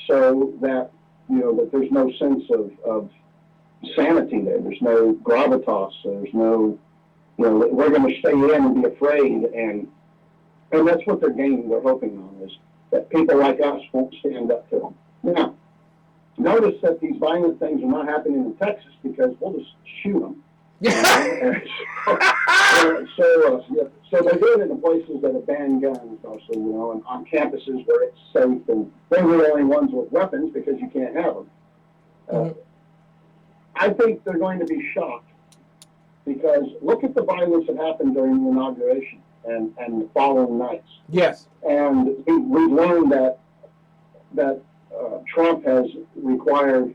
so that, that there's no sense of sanity there. There's no gravitas. There's no, we're going to stay in and be afraid. And that's what they're hoping on, is that people like us won't stand up to them. Now, notice that these violent things are not happening in Texas, because we'll just shoot them. So they're doing it in places that have banned guns, mostly, and on campuses where it's safe, and they're the only ones with weapons because you can't have them. I think they're going to be shocked, because look at the violence that happened during the inauguration and the following nights. Yes. And we've learned that Trump has required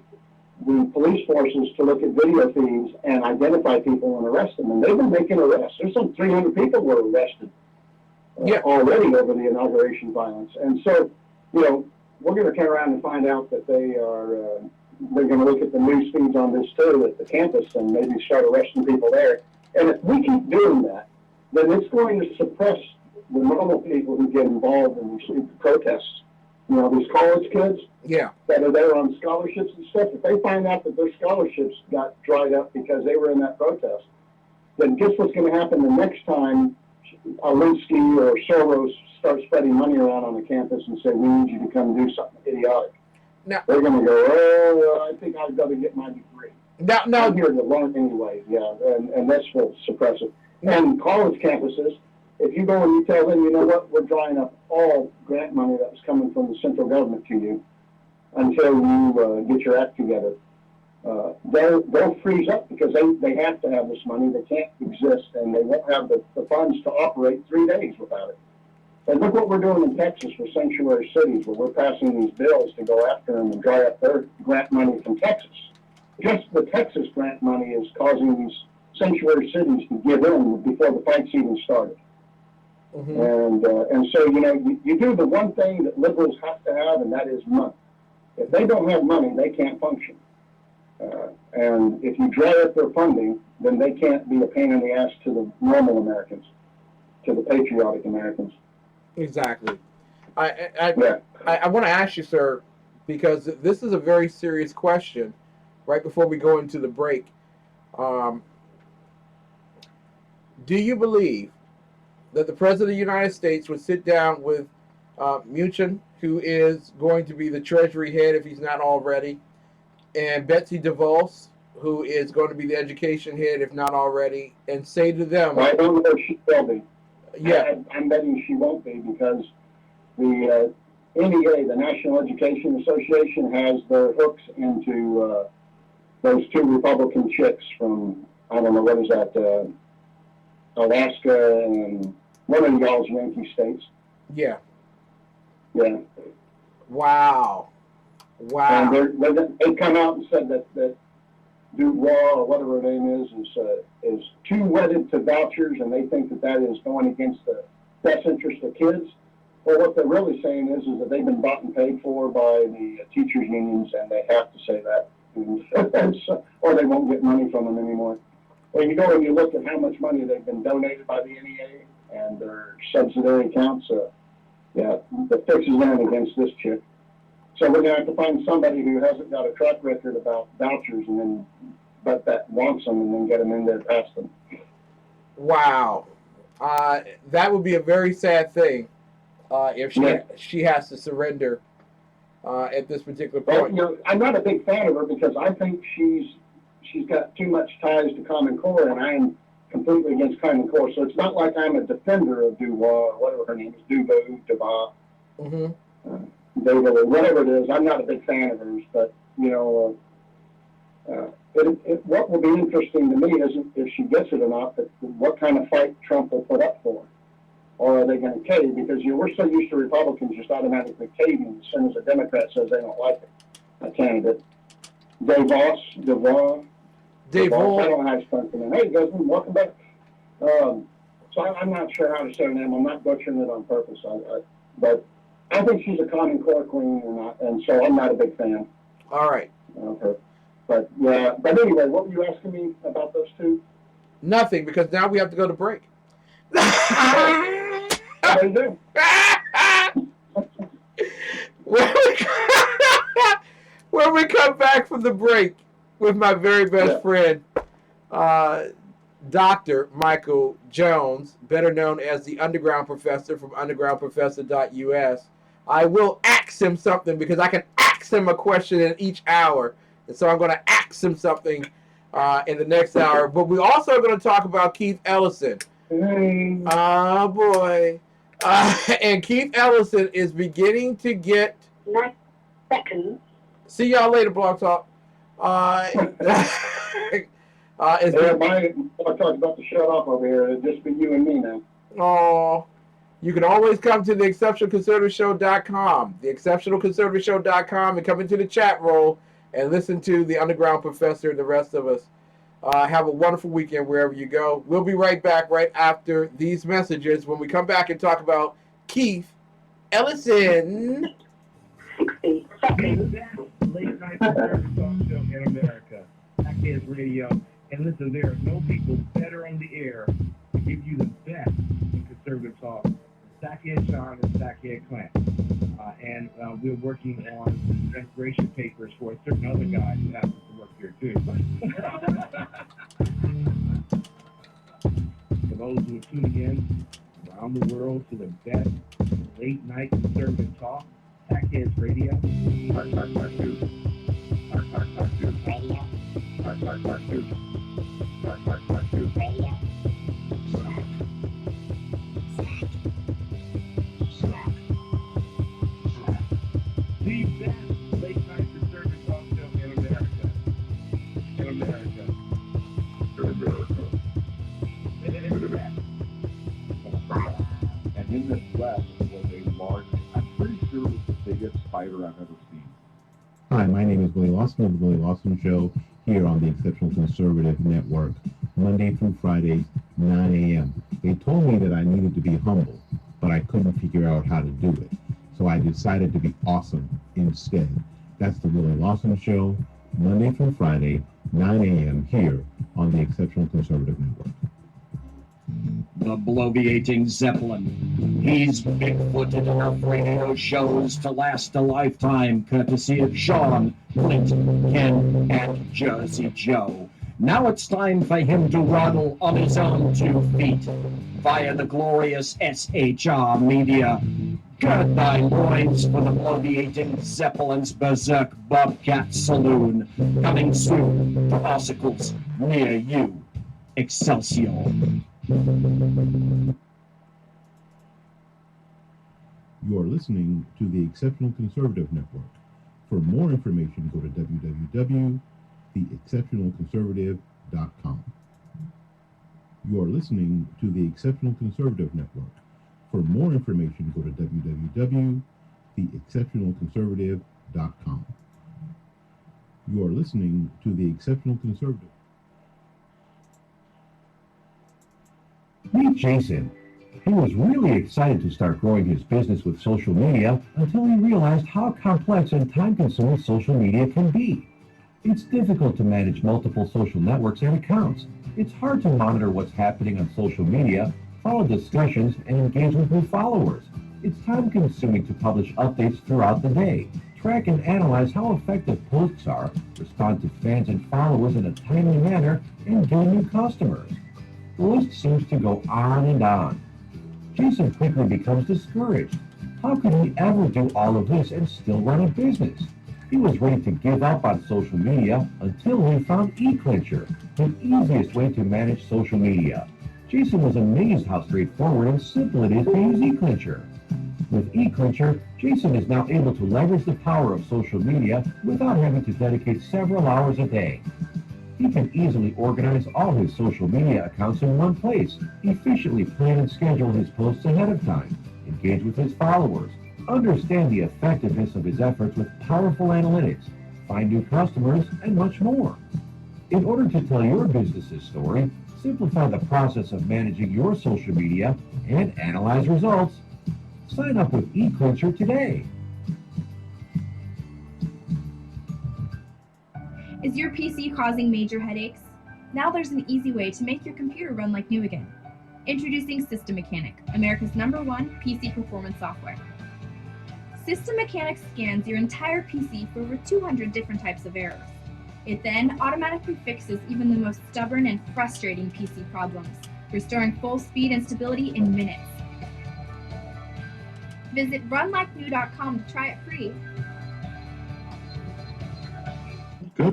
the police forces to look at video feeds and identify people and arrest them. And they've been making arrests. There's some 300 people were arrested already over the inauguration violence. And so, we're going to turn around and find out that they're going to look at the news feeds on this too at the campus and maybe start arresting people there. And if we keep doing that, then it's going to suppress the normal people who get involved in these protests. These college kids that are there on scholarships and stuff, if they find out that their scholarships got dried up because they were in that protest, then guess what's going to happen the next time Lewinsky or Soros start spreading money around on the campus and say, we need you to come do something idiotic. Now, they're going to go, I think I've got to get my degree. Now, I'm here to learn anyway, and this will suppress it. And college campuses, if you go and you tell them, we're drying up all grant money that was coming from the central government to you until you get your act together, they'll freeze up, because they have to have this money. They can't exist, and they won't have the funds to operate 3 days without it. And look what we're doing in Texas for sanctuary cities, where we're passing these bills to go after them and dry up their grant money from Texas. Just the Texas grant money is causing these sanctuary cities to give in before the fight's even started. And so, you do the one thing that liberals have to have, and that is money. If they don't have money, they can't function. And if you dry up their funding, then they can't be a pain in the ass to the normal Americans, to the patriotic Americans. Exactly. I want to ask you, sir, because this is a very serious question, right before we go into the break. do you believe that the President of the United States would sit down with Mnuchin, who is going to be the Treasury head if he's not already, and Betsy DeVos, who is going to be the education head if not already, and say to them, I don't know if she will be. yeah, I'm betting she won't be, because the NEA, the National Education Association, has their hooks into those two Republican chicks from, I don't know, what is that, Alaska and one of y'all's Yankee states. yeah, Yeah. wow, wow, And they come out and said that Dubois, or whatever her name is too wedded to vouchers, and they think that is going against the best interest of kids. Well, what they're really saying is that they've been bought and paid for by the teachers' unions, and they have to say that, or they won't get money from them anymore. When you go and you look at how much money they've been donated by the NEA and their subsidiary accounts, yeah, the fix is in against this chick. So we're going to have to find somebody who hasn't got a track record about vouchers, and then that wants them, and then get them in there past them. wow. That would be a very sad thing if she has to surrender at this particular point. Well, I'm not a big fan of her, because I think she's got too much ties to Common Core, and I am completely against Common Core. So it's not like I'm a defender of Dubois, or whatever her name is, Dubois. Mm-hmm. David, or whatever it is. I'm not a big fan of hers, but what will be interesting to me isn't if she gets it or not, but what kind of fight Trump will put up for her. Or are they going to cave? Because we're so used to Republicans just automatically caving as soon as a Democrat says they don't like it. A candidate. DeVos. I don't know how to pronounce it. Hey, guys, welcome back. So I'm not sure how to say her name. I'm not butchering it on purpose. But I think she's a Common Core queen, and so I'm not a big fan. All right. Of her. But yeah. But anyway, what were you asking me about those two? Nothing, because now we have to go to break. How do you do? When we come back from the break with my very best friend, Dr. Michael Jones, better known as the Underground Professor from undergroundprofessor.us, I will ask him something, because I can ask him a question in each hour. And so I'm going to ask him something in the next hour. But we're also going to talk about Keith Ellison. Oh, boy. And Keith Ellison is beginning to get... 9 seconds. See y'all later, Blog Talk. My talk about to shut off over here. It'll just be you and me now. Oh, you can always come to theexceptionalconservativeshow.com, theexceptionalconservativeshow.com, and come into the chat roll and listen to the Underground Professor and the rest of us. Have a wonderful weekend wherever you go. We'll be right back right after these messages when we come back and talk about Keith Ellison. 60 seconds. Late night conservative talk show in America, TECN Radio. And listen, there are no people better on the air to give you the best in conservative talk. TECN Sean and TECN Clint. And we're working on some restoration papers for a certain other guy who happens to work here too. For those who are tuning in around the world to the best late night conservative talk, TECN Radio. The best late night conservative talk show in America. In America. And in this west was a large, I'm pretty sure it was the biggest spider I've ever seen. Hi, my name is Willie Lawson of The Willie Lawson Show here on the Exceptional Conservative Network, Monday through Fridays, 9 a.m. They told me that I needed to be humble, but I couldn't figure out how to do it. So I decided to be awesome instead. That's The Willie Lawson Show, Monday through Friday, 9 a.m. here on the Exceptional Conservative Network. The bloviating Zeppelin. He's big-footed enough radio shows to last a lifetime, courtesy of Sean, Clint, Ken, and Jersey Joe. Now it's time for him to waddle on his own 2 feet via the glorious SHR media. Gird thy loins for the bloviating Zeppelin's Berserk Bobcat Saloon, coming soon to obstacles near you. Excelsior. You are listening to the Exceptional Conservative Network. For more information, go to www.theexceptionalconservative.com. You are listening to the Exceptional Conservative Network. For more information, go to www.theexceptionalconservative.com. You are listening to the Exceptional Conservative. Meet Jason. He was really excited to start growing his business with social media until he realized how complex and time-consuming social media can be. It's difficult to manage multiple social networks and accounts. It's hard to monitor what's happening on social media, follow discussions, and engage with new followers. It's time-consuming to publish updates throughout the day, track and analyze how effective posts are, respond to fans and followers in a timely manner, and gain new customers. The list seems to go on and on. Jason quickly becomes discouraged. How could he ever do all of this and still run a business? He was ready to give up on social media until he found eClincher, the easiest way to manage social media. Jason was amazed how straightforward and simple it is to use eClincher. With eClincher, Jason is now able to leverage the power of social media without having to dedicate several hours a day. He can easily organize all his social media accounts in one place, efficiently plan and schedule his posts ahead of time, engage with his followers, understand the effectiveness of his efforts with powerful analytics, find new customers, and much more. In order to tell your business's story, simplify the process of managing your social media, and analyze results, sign up with eClincher today. Is your PC causing major headaches? Now there's an easy way to make your computer run like new again. Introducing System Mechanic, America's #1 PC performance software. System Mechanic scans your entire PC for over 200 different types of errors. It then automatically fixes even the most stubborn and frustrating PC problems, restoring full speed and stability in minutes. Visit runlikenew.com to try it free.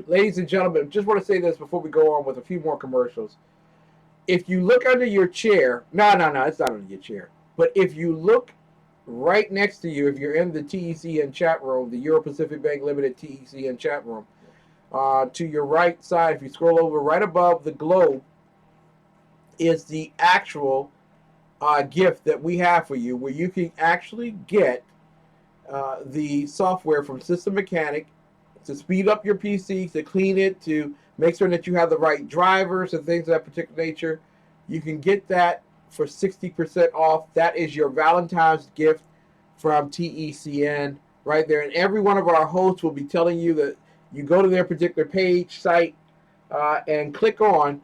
Ladies and gentlemen, just want to say this before we go on with a few more commercials. If you look under your chair, no, it's not under your chair. But if you look right next to you, if you're in the TECN chat room, the Euro Pacific Bank Limited TECN chat room, to your right side, if you scroll over right above the globe, is the actual gift that we have for you, where you can actually get the software from System Mechanic to speed up your PC, to clean it, to make sure that you have the right drivers and things of that particular nature. You can get that for 60% off. That is your Valentine's gift from TECN right there. And every one of our hosts will be telling you that you go to their particular page, site, and click on,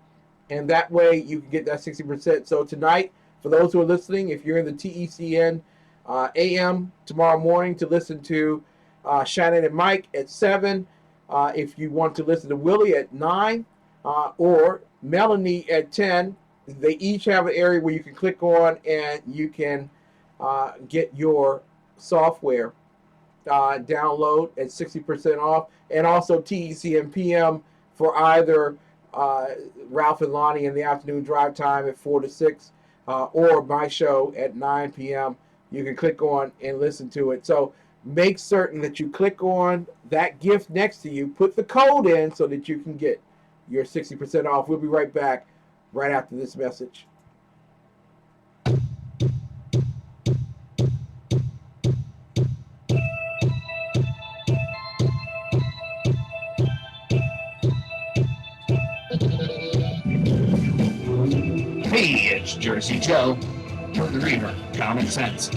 and that way you can get that 60%. So tonight, for those who are listening, if you're in the TECN AM tomorrow morning to listen to Shannon and Mike at 7, if you want to listen to Willie at 9, or Melanie at 10, they each have an area where you can click on and you can get your software download at 60% off, and also TECN PM for either Ralph and Lonnie in the afternoon drive time at 4 to 6, or my show at 9 p.m. You can click on and listen to it. So make certain that you click on that gift next to you, put the code in so that you can get your 60% off. We'll be right back right after this message. Hey, it's Jersey Joe, Joe the Reader, Common Sense.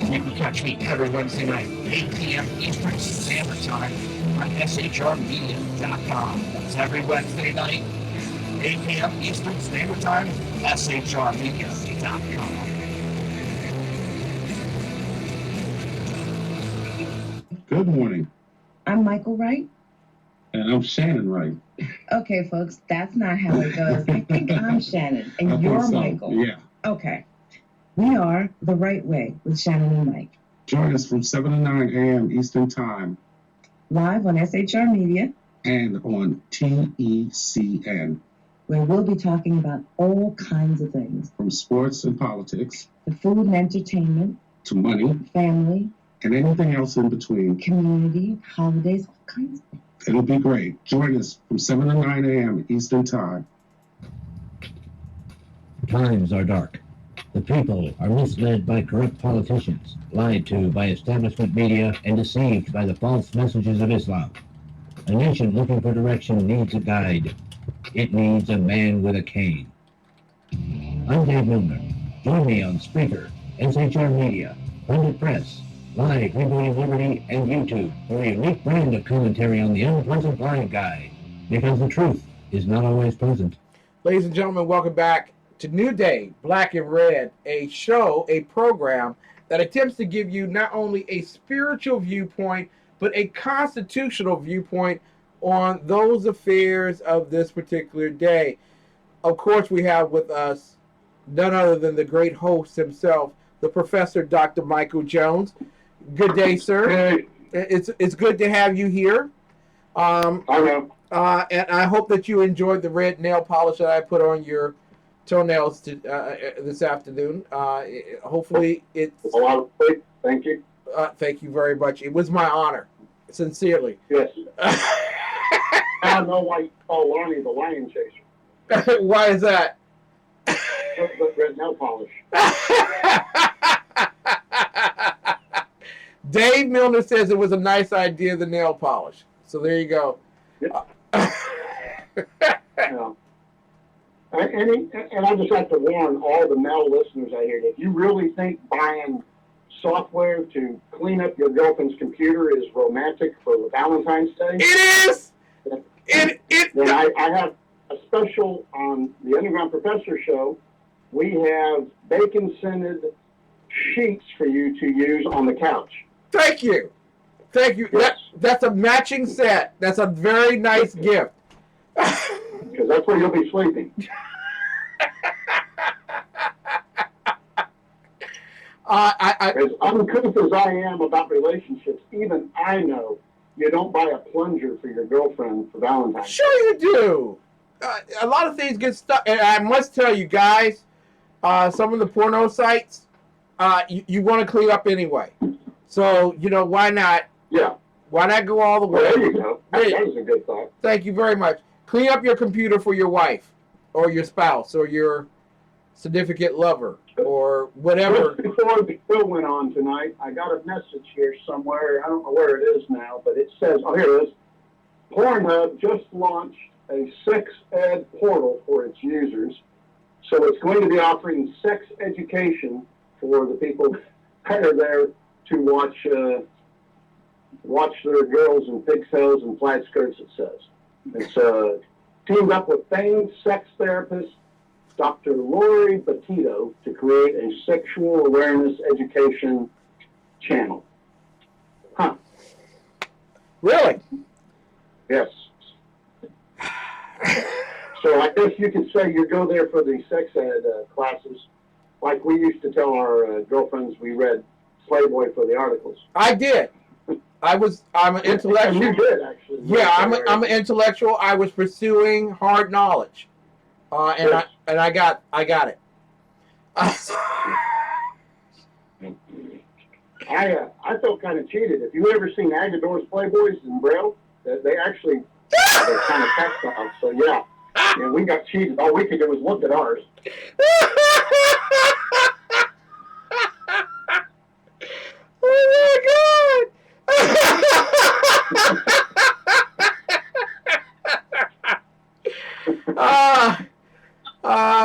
You can catch me every Wednesday night, 8 p.m. Eastern Standard Time on shrmedia.com. That's every Wednesday night, 8 p.m. Eastern Standard Time, shrmedia.com. Good morning. I'm Michael Wright. And I'm Shannon Wright. Okay, folks, that's not how it goes. I think I'm Shannon, and I think you're so, Michael. Yeah. Okay. We are The Right Way with Shannon and Mike. Join us from 7 to 9 a.m. Eastern Time. Live on SHR Media. And on TECN. Where we'll be talking about all kinds of things. From sports and politics. To food and entertainment. To money. Family. And anything else in between. Community, holidays, all kinds of things. It'll be great. Join us from 7 to 9 a.m. Eastern Time. Times are dark. The people are misled by corrupt politicians, lied to by establishment media, and deceived by the false messages of Islam. A nation looking for direction needs a guide. It needs a man with a cane. I'm Dave Milner. Join me on Spreaker, SHR Media, Pundit Press, Live, Rebooting Liberty, and YouTube for a unique brand of commentary on the unpleasant blind guy. Because the truth is not always pleasant. Ladies and gentlemen, welcome back to New Day, Black and Red, a show, a program that attempts to give you not only a spiritual viewpoint, but a constitutional viewpoint on those affairs of this particular day. Of course, we have with us none other than the great host himself, the Professor Dr. Michael Jones. Good day, sir. Hey. It's good to have you here. I know. And I hope that you enjoyed the red nail polish that I put on your toenails this afternoon. Hopefully it's A lot of faith. Thank you. thank you very much. It was my honor, sincerely. Yes. I know why you call Lonnie the lion chaser. Why is that? The red nail polish. Dave Milner says it was a nice idea, the nail polish. So there you go. Yeah. And I just have to warn all the male listeners out here that if you really think buying software to clean up your girlfriend's computer is romantic for Valentine's Day, It is. then I have a special on the Underground Professor show. We have bacon-scented sheets for you to use on the couch. Thank you. Thank you. Yes. That's a matching set. That's a very nice gift. Because that's where you'll be sleeping. As uncouth as I am about relationships, even I know you don't buy a plunger for your girlfriend for Valentine's. Sure you do. A lot of things get stuck. And I must tell you guys, some of the porno sites, you want to clean up anyway. So, why not? Yeah. Why not go all the way? Well, there you go. That was a good thought. Thank you very much. Clean up your computer for your wife or your spouse or your significant lover or whatever. Just before the show went on tonight, I got a message here somewhere. I don't know where it is now, but it says, oh, here it is. Pornhub just launched a sex ed portal for its users. So it's going to be offering sex education for the people that are there to watch their girls in pigtails and plaid skirts, it says. It's teamed up with famed sex therapist Dr. Lori Petito to create a sexual awareness education channel. Huh. Really? Yes. So I guess you could say you go there for the sex ed classes, like we used to tell our girlfriends we read Playboy for the articles. I did. I'm an intellectual. And you did, actually. Yeah, I'm an intellectual. I was pursuing hard knowledge, and Yes. I got it. I felt kind of cheated. If you ever seen Agador's Playboys in Braille, they actually they're kind of textiles. So yeah, we got cheated. All we could do was look at ours. Oh my God!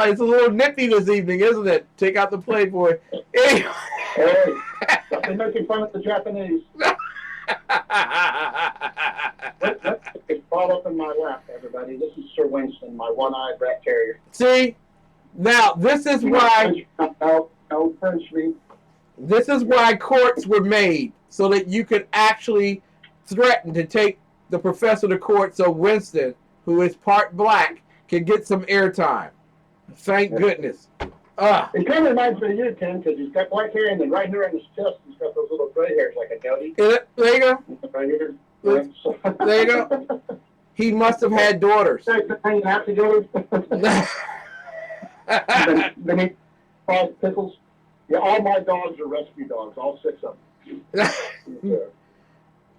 It's a little nippy this evening, isn't it? Take out the Playboy. Anyway. Hey, they're making fun of the Japanese. It's brought up in my lap, everybody. This is Sir Winston, my one-eyed rat terrier. See, now this is why. Don't French me. This is why courts were made, so that you could actually threaten to take the professor of the court so Winston, who is part black, can get some airtime. Thank goodness. It kind of reminds me of you, Ken, because he's got black hair, and then right here on his chest, he's got those little gray hairs like a goatee. There you go. Right here. There you go. He must have had daughters. Hanging out together. Then he calls Pickles. Yeah, all my dogs are rescue dogs, all 6 of them.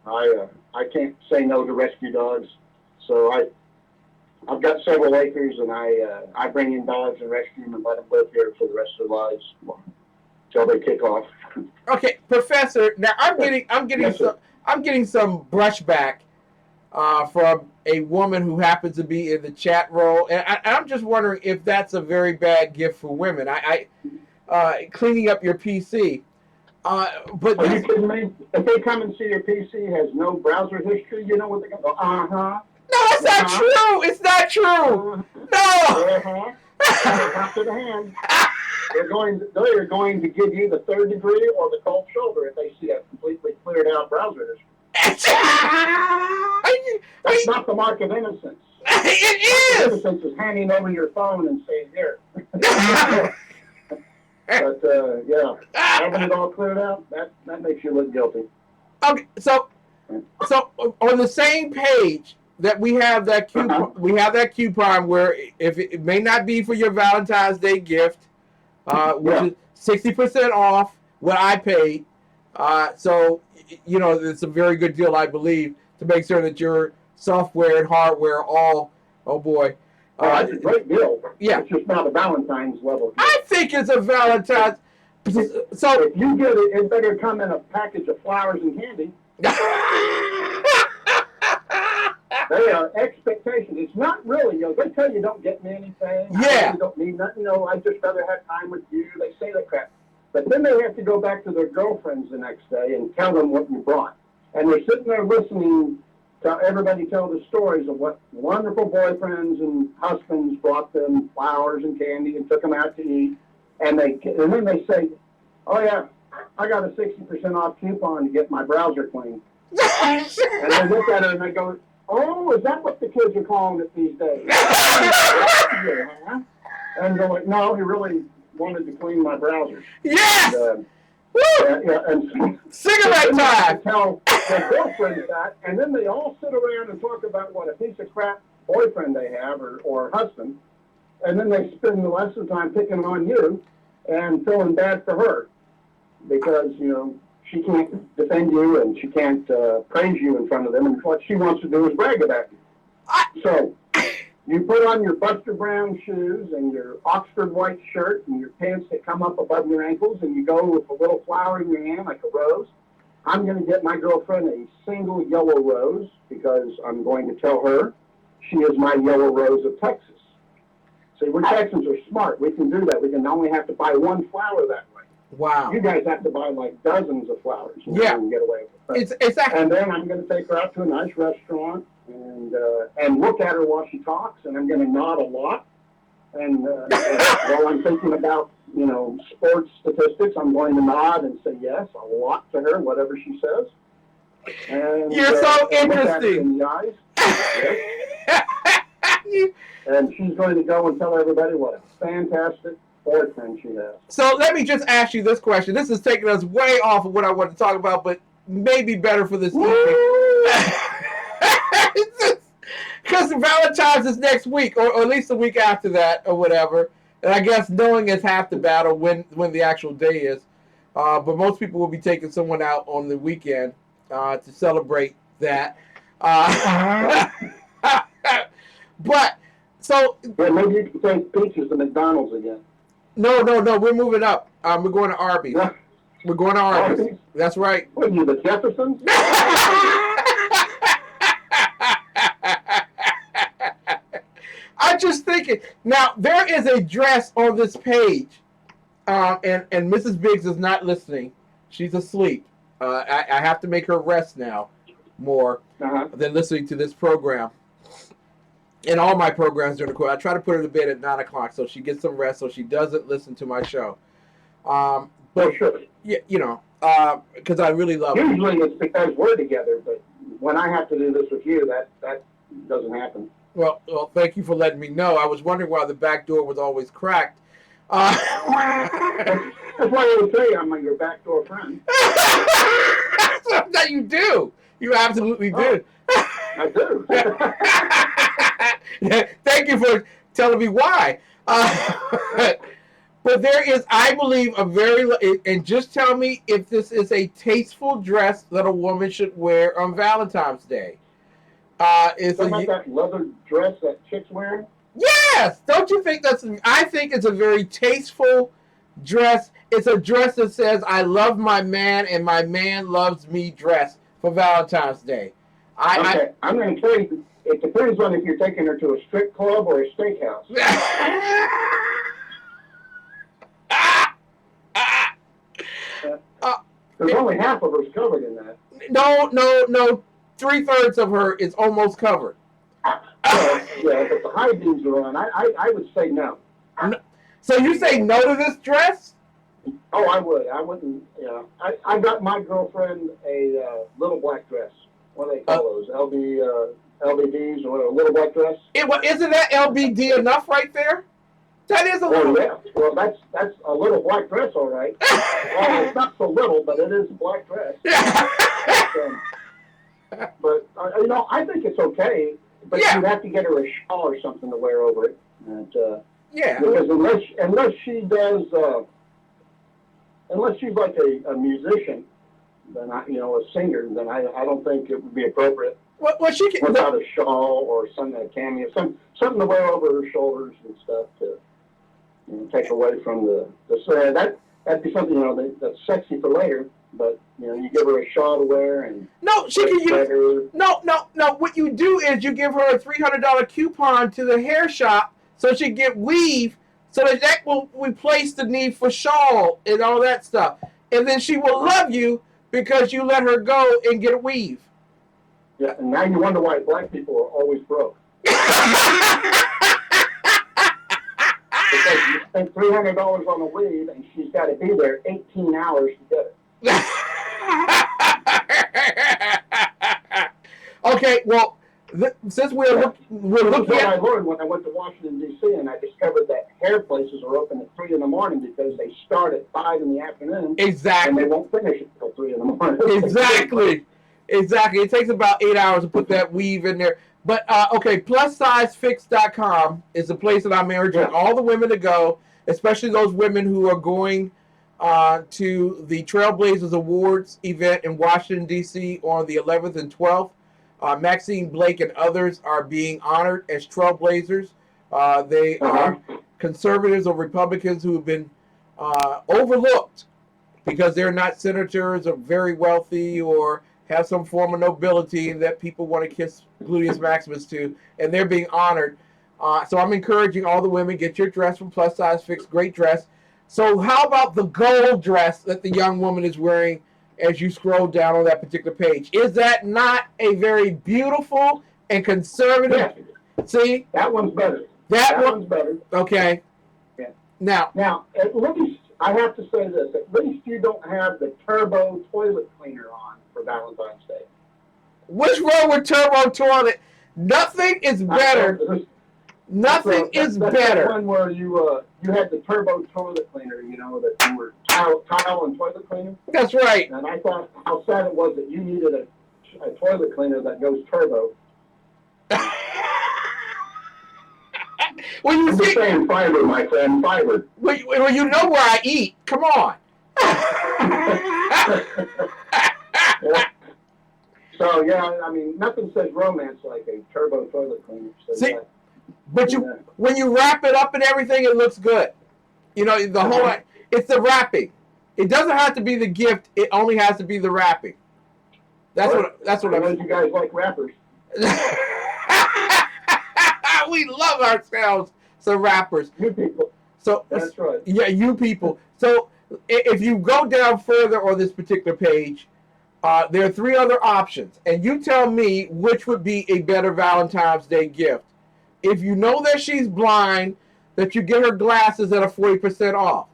I can't say no to rescue dogs, so I've got several acres, and I bring in dogs and rescue them and let them live here for the rest of their lives until they kick off. Okay, Professor. Now I'm getting some brushback from a woman who happens to be in the chat role, and I'm just wondering if that's a very bad gift for women. Cleaning up your PC. But are you kidding me? If they come and see your PC has no browser history, you know what they're going to go, uh-huh. No, it's not true. It's not true. No. After the hand. They're going to give you the 3rd degree or the cold shoulder if they see a completely cleared out browser history. That's not the mark of innocence. It is. Innocence is handing over your phone and saying, here. But, yeah, having it all cleared out, that makes you look guilty. Okay, so on the same page that we have that coupon where if it may not be for your Valentine's Day gift, which is 60% off what I paid. So, you know, it's a very good deal, I believe, to make sure that your software and hardware all, oh boy. That's a great deal. Yeah. It's just not a Valentine's level. I think it's a Valentine's. So if you get it, it better come in a package of flowers and candy. They are expectations. It's not really, they tell you don't get me anything. Yeah. You don't need nothing. I just rather have time with you. They say that crap. But then they have to go back to their girlfriends the next day and tell them what you brought. And they're sitting there listening to everybody tell the stories of what wonderful boyfriends and husbands brought them flowers and candy and took them out to eat. And then they say, oh yeah, I got a 60% off coupon to get my browser clean. And they look at it and they go, oh, is that what the kids are calling it these days? And they're like, no, he really wanted to clean my browser. Yes! And cigarette time! Tell their girlfriends that, and then they all sit around and talk about what a piece of crap boyfriend they have or husband, and then they spend the rest of the time picking on you and feeling bad for her because, she can't defend you and she can't praise you in front of them, and what she wants to do is brag about you. So you put on your Buster Brown shoes and your Oxford white shirt and your pants that come up above your ankles, and you go with a little flower in your hand like a rose. I'm going to get my girlfriend a single yellow rose because I'm going to tell her she is my yellow rose of Texas. See, we Texans are smart. We can do that. We can only have to buy one flower that way. Wow. You guys have to buy like dozens of flowers. And get away with it. Exactly. And then I'm going to take her out to a nice restaurant and look at her while she talks, and I'm going to nod a lot. And while I'm thinking about, sports statistics, I'm going to nod and say yes a lot to her, whatever she says. And, you're so interesting. Look at her in the eyes. Yes. And she's going to go and tell everybody what a fantastic boyfriend she has. So let me just ask you this question. This is taking us way off of what I want to talk about, but maybe better for this evening. Because Valentine's is next week, or at least the week after that, or whatever. And I guess knowing is half the battle when the actual day is. But most people will be taking someone out on the weekend to celebrate that. But so maybe you can take pictures of McDonald's again. No, we're moving up. We're going to Arby's. Yeah. We're going to Arby's. That's right. What are you, the Jeffersons? I'm just thinking. Now, there is a dress on this page, and Mrs. Biggs is not listening. She's asleep. I have to make her rest now more than listening to this program. And all my programs during the course. I try to put her to bed at 9 o'clock so she gets some rest so she doesn't listen to my show. But sure. Yeah, because I really love Usually it's because we're together, but when I have to do this with you, that doesn't happen. Well, thank you for letting me know. I was wondering why the back door was always cracked. That's why I would say I'm your backdoor friend. That you do. You absolutely do. I do. Thank you for telling me why. But there is, I believe, and just tell me if this is a tasteful dress that a woman should wear on Valentine's Day. That leather dress that chicks wear? Yes! Don't you think I think it's a very tasteful dress. It's a dress that says, I love my man and my man loves me dress for Valentine's Day. I'm going to tell you, it depends on if you're taking her to a strip club or a steakhouse. There's only half of her's covered in that. No. 3/3 of her is almost covered. Yeah, but the high beams are on. I would say no. So you say no to this dress? Oh, I would. I wouldn't. Yeah, I got my girlfriend a little black dress. What do they call those? LBDs or whatever, little black dress. Isn't that LBD enough right there? That is a little. Yeah. Well, that's a little black dress, all right. Well, it's not so little, but it is a black dress. But I think it's okay. But you have to get her a shawl or something to wear over it. And, because unless she does, unless she's like a musician, then a singer, then I don't think it would be appropriate. Well, she can without a shawl or a cameo, something to wear over her shoulders and stuff to take away from the that'd be something that's sexy for later. But you give her a shawl to wear and she can use no. What you do is you give her a $300 coupon to the hair shop so she can get weave, so that will replace the need for shawl and all that stuff, and then she will love you because you let her go and get a weave. Yeah, and now you wonder why black people are always broke. Because you spend $300 on a weave and she's got to be there 18 hours to get it. Okay, well, since we're looking at... I learned when I went to Washington, D.C., and I discovered that hair places are open at 3 in the morning because they start at 5 in the afternoon. Exactly. And they won't finish until 3 in the morning. Exactly. It takes about 8 hours to put that weave in there. But, plussizefix.com is the place that I'm urging all the women to go, especially those women who are going to the Trailblazers Awards event in Washington, D.C. on the 11th and 12th. Maxine Blake and others are being honored as Trailblazers. They are conservatives or Republicans who have been overlooked because they're not senators or very wealthy or have some form of nobility that people want to kiss gluteus maximus to, and they're being honored. So I'm encouraging all the women, get your dress from Plus Size Fix, great dress. So how about the gold dress that the young woman is wearing as you scroll down on that particular page? Is that not a very beautiful and conservative? Yeah. See? That one's better. That one's better. Okay. Yeah. Now, at least, I have to say this, at least you don't have the turbo toilet cleaner on for Valentine's Day. What's wrong with turbo toilet? Nothing is better. Nothing is better. That one where you had the turbo toilet cleaner, that you were tile and toilet cleaner. That's right. And I thought how sad it was that you needed a toilet cleaner that goes turbo. Well, I'm just saying fiber, my friend, fiber. Well, you know where I eat. Come on. So, I mean, nothing says romance like a turbo toilet cleaner. So, see, but when you wrap it up and everything, it looks good. The whole, it's the wrapping. It doesn't have to be the gift. It only has to be the wrapping. That's what I mean. You guys like rappers. We love ourselves some rappers. You people. So that's right. Yeah, you people. So if you go down further on this particular page, there are 3 other options, and you tell me which would be a better Valentine's Day gift. If you know that she's blind, that you get her glasses at a 40% off,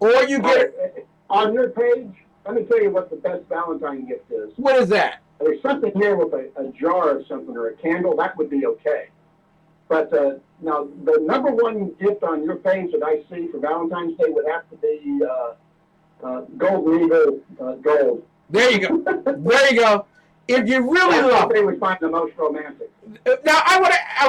or you get on your page. Let me tell you what the best Valentine gift is. What is that? Is there's something here with a jar of something or a candle, that would be okay. But now, the number one gift on your page that I see for Valentine's Day would have to be Golden Eagle gold. There you go. There you go. If you really That's love what they would find the most romantic. Now, I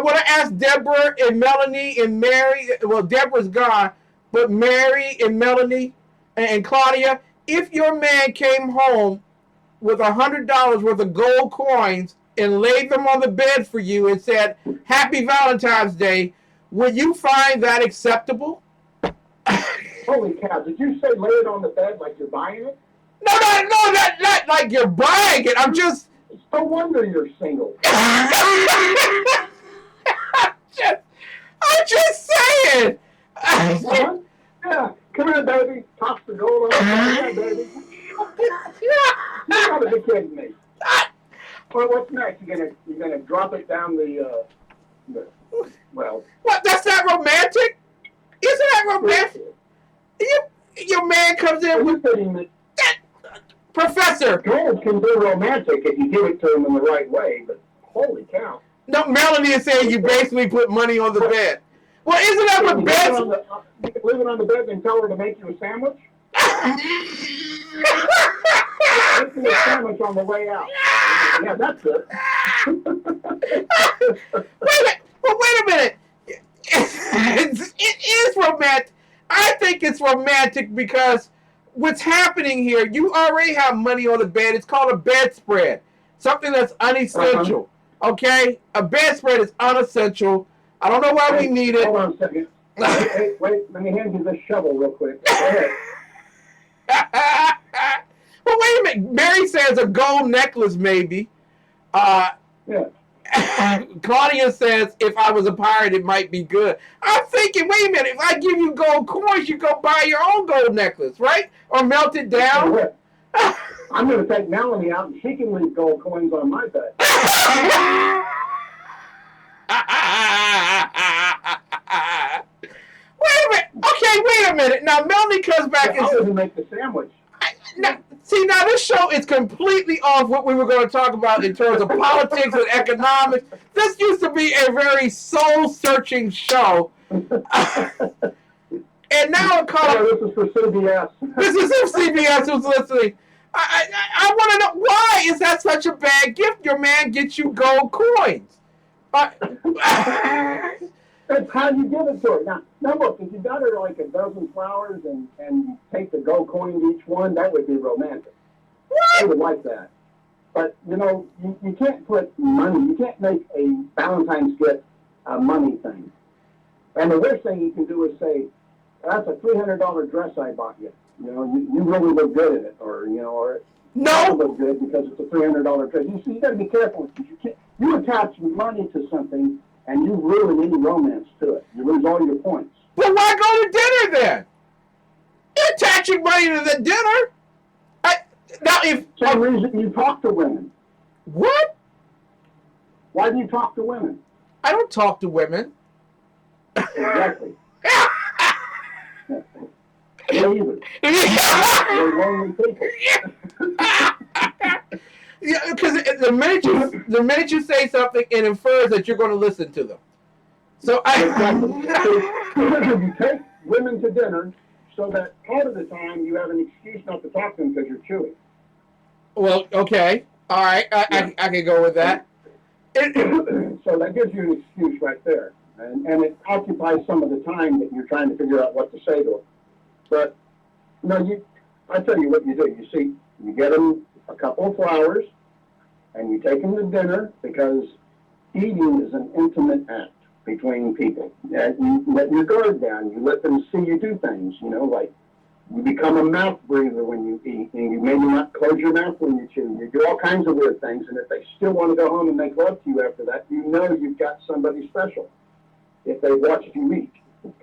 want to ask Deborah and Melanie and Mary. Well, Deborah's gone, but Mary and Melanie and Claudia, if your man came home with $100 worth of gold coins and laid them on the bed for you and said, "Happy Valentine's Day," would you find that acceptable? Holy cow! Did you say lay it on the bed like you're buying it? No, not like you're buying it. I'm just. No wonder you're single. I'm just saying. Yeah, come here, baby. Toss the gold on. Yeah, baby. You gotta be kidding me. Well, what's next? You're gonna drop it down the well. What? That's not romantic? Isn't that romantic? Your man comes in with that. Professor. Gold can be romantic if you give it to him in the right way, but holy cow. No, Melanie is saying you basically put money on the bed. Well, isn't that what beds? You can leave it on the bed and tell her to make you a sandwich? Make me a sandwich on the way out. Yeah, that's it. Wait a minute. It is romantic. I think it's romantic because what's happening here, you already have money on the bed. It's called a bedspread. Something that's unessential. Okay? A bedspread is unessential. I don't know why we need it. Hold on a second. Wait, let me hand you this shovel real quick. Go ahead. Well, wait a minute. Mary says a gold necklace, maybe. Yeah. Claudia says if I was a pirate, it might be good. I'm thinking, wait a minute. If I give you gold coins, you go buy your own gold necklace, right? Or melt it down. I'm going to take Melanie out, and she can leave gold coins on my bed. Wait a minute. Okay, wait a minute. Now, Melanie comes back and says, make the sandwich. Now this show is completely off what we were going to talk about in terms of politics and economics. This used to be a very soul-searching show. And now I'm calling... This is for CBS. This is if CBS who's listening. I want to know, why is that such a bad gift? Your man gets you gold coins. That's how you give it to her. Now look, if you got her like a dozen flowers and you take the gold coin to each one, that would be romantic. I would like that. But, you can't put money, you can't make a Valentine's gift a money thing. And the worst thing you can do is say, that's a $300 dress I bought you. You really look good in it. Or no, look good because it's a $300 dress. You see, you got to be careful. You attach money to something and you ruin any romance to it. You lose all your points. Well, why go to dinner then? You're attaching money to the dinner. Same reason you talk to women. What? Why do you talk to women? I don't talk to women. Exactly. Me either. They're lonely people. Yeah, because the minute you say something, it infers that you're going to listen to them. So you take women to dinner so that part of the time you have an excuse not to talk to them because you're chewing. Well, okay, all right, I can go with that. So that gives you an excuse right there, and it occupies some of the time that you're trying to figure out what to say to them. But I tell you what you do. You see, you get them a couple of flowers, and you take them to dinner because eating is an intimate act between people. You let your guard down. You let them see you do things, like you become a mouth breather when you eat, and you maybe not close your mouth when you chew. You do all kinds of weird things, and if they still want to go home and make love to you after that, you've got somebody special if they watch you eat.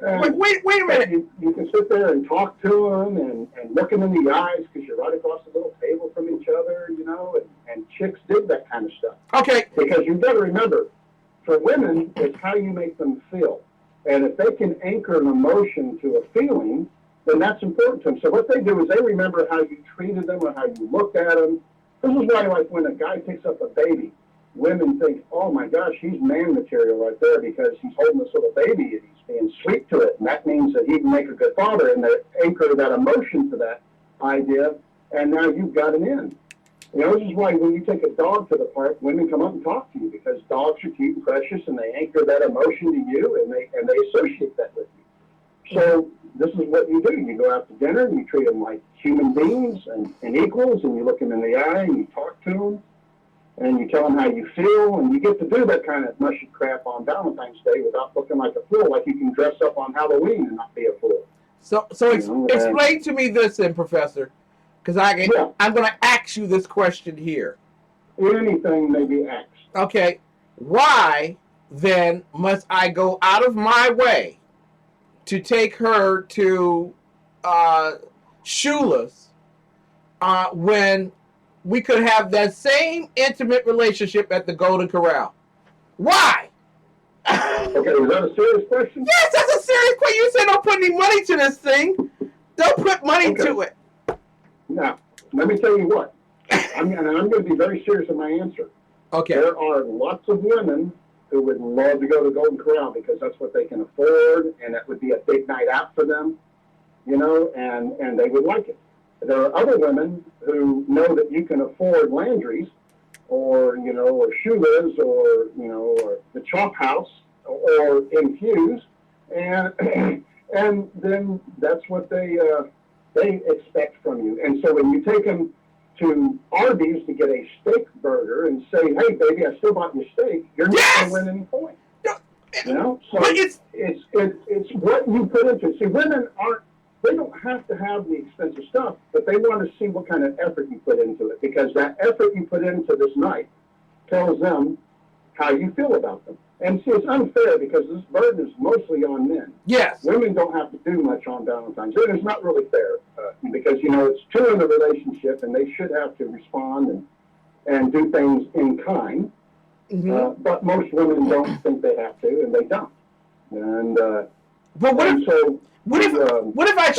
Wait a minute. You can sit there and talk to them and look them in the eyes because you're right across the little table from each other, and chicks dig that kind of stuff. Okay. Because you've got to remember, for women, it's how you make them feel. And if they can anchor an emotion to a feeling, then that's important to them. So what they do is they remember how you treated them or how you looked at them, This is why, like, when a guy picks up a baby, women think, oh my gosh, he's man material right there because he's holding this little baby and he's being sweet to it. And that means that he can make a good father, and they anchor that emotion to that idea. And now you've got an end. You know, this is why when you take a dog to the park, women come up and talk to you because dogs are cute and precious, and they anchor that emotion to you, and they associate that with you. So this is what you do. You go out to dinner, and you treat them like human beings and equals, and you look them in the eye, and you talk to them, and you tell them how you feel, and you get to do that kind of mushy crap on Valentine's Day without looking like a fool, like you can dress up on Halloween and not be a fool. So explain to me this then, Professor, because I'm going to ask you this question here. Anything may be asked. Okay, why then must I go out of my way to take her to Shula's when we could have that same intimate relationship at the Golden Corral? Why? Okay, is that a serious question? Yes, that's a serious question. You said don't put any money to this thing. Don't put money to it. Now, let me tell you what. I'm going to be very serious in my answer. Okay. There are lots of women who would love to go to Golden Corral because that's what they can afford, and that would be a big night out for them, you know, and they would like it. There are other women who know that you can afford Landry's or, you know, or Shula's or, you know, or the Chop House or Infuse, and then that's what they expect from you. And so when you take them to Arby's to get a steak burger and say, hey, baby, I still bought you steak, you're not going to win any points. You know? So it's what you put into it. See, women they don't have to have the expensive stuff, but they want to see what kind of effort you put into it, because that effort you put into this night tells them how you feel about them. And see, it's unfair because this burden is mostly on men. Yes. Women don't have to do much on Valentine's Day. It's not really fair because, you know, it's two in the relationship and they should have to respond and do things in kind. Mm-hmm. But most women don't think they have to, and they don't. And but what if I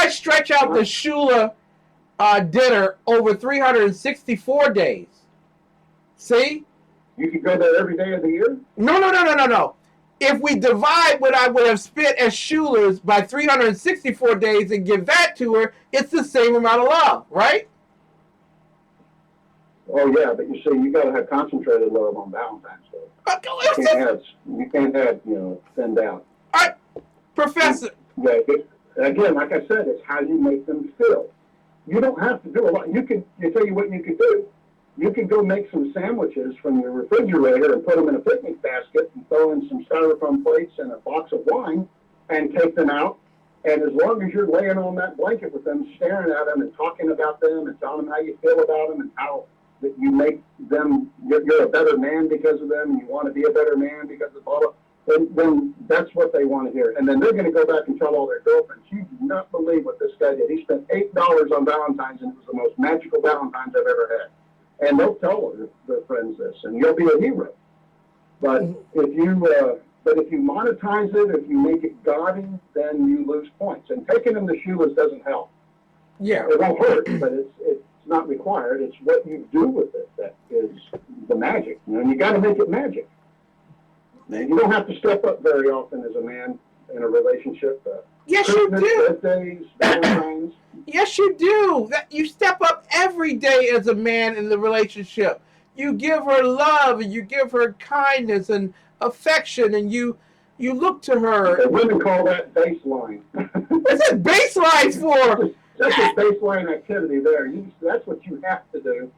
stretch out the Shula dinner over 364 days? See? You could go there every day of the year? No. If we divide what I would have spent at Shula's by 364 days and give that to her, it's the same amount of love, right? Oh, yeah, but you see, you got to have concentrated love on Valentine's Day. You can't have, you know, thinned out. All right, Professor. Yeah, again, like I said, it's how you make them feel. You don't have to do a lot. I tell you what you could do. You could go make some sandwiches from your refrigerator and put them in a picnic basket and throw in some styrofoam plates and a box of wine and take them out. And as long as you're laying on that blanket with them, staring at them and talking about them and telling them how you feel about them and how that you make them, you're a better man because of them, and you want to be a better man because of blah, blah, then that's what they want to hear. And then they're going to go back and tell all their girlfriends, you do not believe what this guy did. He spent $8 on Valentine's, and it was the most magical Valentine's I've ever had. And they'll tell their friends this, and you'll be a hero. But if you monetize it, if you make it gaudy, then you lose points. And taking them to Shula's doesn't help. Yeah, it won't hurt, but it's not required. It's what you do with it that is the magic. You know, and you got to make it magic. And you don't have to step up very often as a man in a relationship. Yes, you do. Birthdays, Valentine's. Yes, you do. You step up every day as a man in the relationship. You give her love, and you give her kindness and affection, and you look to her. Okay, women call that baseline. What's that baseline for? That's a baseline activity there. That's what you have to do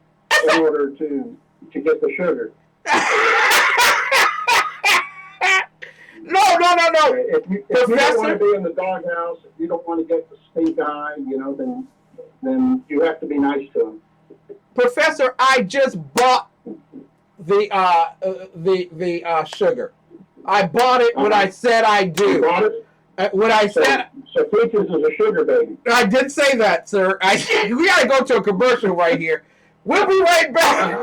in order to get the sugar. No. If you don't want to be in the doghouse, if you don't want to get the stink eye, you know, then you have to be nice to them. Professor, I just bought the sugar. I bought it when I said I do. You bought it? When I said... So Peaches is a sugar baby. I did say that, sir. We got to go to a commercial right here. We'll be right back.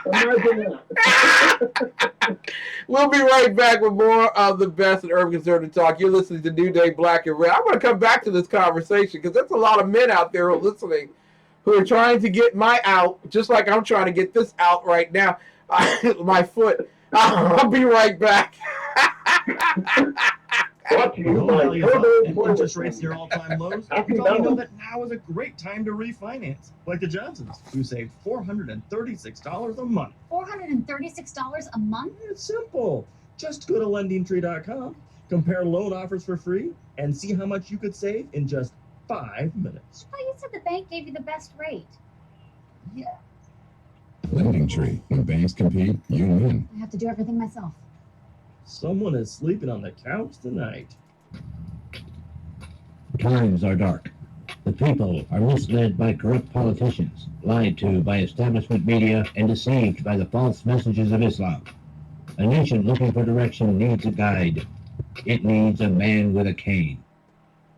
Imagine that. We'll be right back with more of the best in urban conservative talk. You're listening to New Day Black and Red. I'm going to come back to this conversation because there's a lot of men out there who are listening who are trying to get my out, just like I'm trying to get this out right now. My foot. I'll be right back. Brought to you Home by values up Turbo and Toilet interest rates Cleaner. near all-time lows. Happy You probably know Valentine's. that now is a great time to refinance, like the Johnsons, who saved $436 a month. $436 a month? It's simple. Just go to lendingtree.com, compare loan offers for free, and see how much you could save in just 5 minutes. Oh, you said the bank gave you the best rate. Yeah. Lending Tree. When banks compete, you win. I have to do everything myself. Someone is sleeping on the couch tonight. Times are dark. The people are misled by corrupt politicians, lied to by establishment media, and deceived by the false messages of Islam. A nation looking for direction needs a guide. It needs a man with a cane.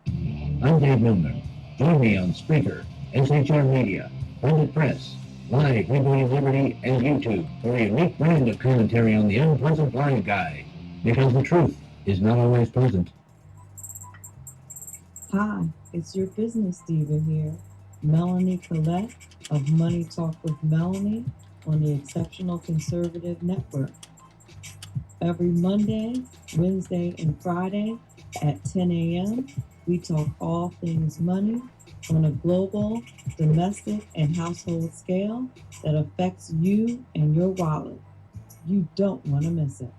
I'm Dave Milner. Join me on Spreaker, SHR Media, Blended Press, Live Liberating Liberty, and YouTube for a unique brand of commentary on the unpleasant blind guy. Because the truth is not always pleasant. Hi, it's your business diva here, Melanie Collette of Money Talk with Melanie on the Exceptional Conservative Network. Every Monday, Wednesday, and Friday at 10 a.m., we talk all things money on a global, domestic, and household scale that affects you and your wallet. You don't want to miss it.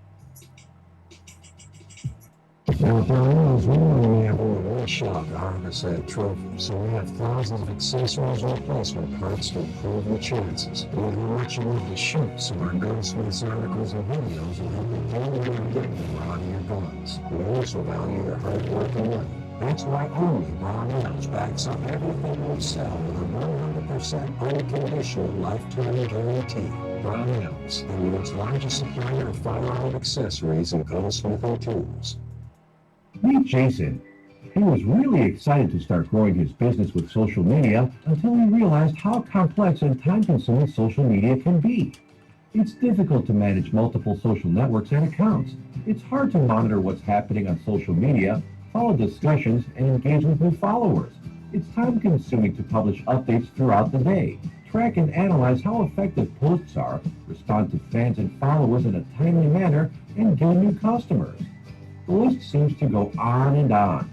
Now, at Riots, we only have only one shop to harvest that trophy, so we have thousands of accessories and replacement parts to improve your chances. We know how much you love to shoot, so our gunsmiths articles and videos will help you handle and get the raw to your guns. We also value your hard work and money. That's why only Riots backs up everything we sell with a 100% unconditional lifetime guarantee. Riots, the world's largest supplier of firearm accessories and gunsmithing tools. Meet Jason. He was really excited to start growing his business with social media until he realized how complex and time-consuming social media can be. It's difficult to manage multiple social networks and accounts. It's hard to monitor what's happening on social media, follow discussions, and engage with new followers. It's time-consuming to publish updates throughout the day, track and analyze how effective posts are, respond to fans and followers in a timely manner, and gain new customers. The list seems to go on and on.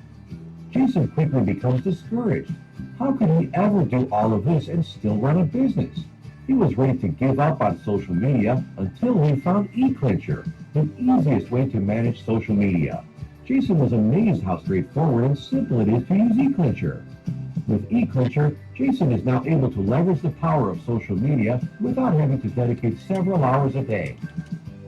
Jason quickly becomes discouraged. How could he ever do all of this and still run a business? He was ready to give up on social media until he found eClincher, the easiest way to manage social media. Jason was amazed how straightforward and simple it is to use eClincher. With eClincher, Jason is now able to leverage the power of social media without having to dedicate several hours a day.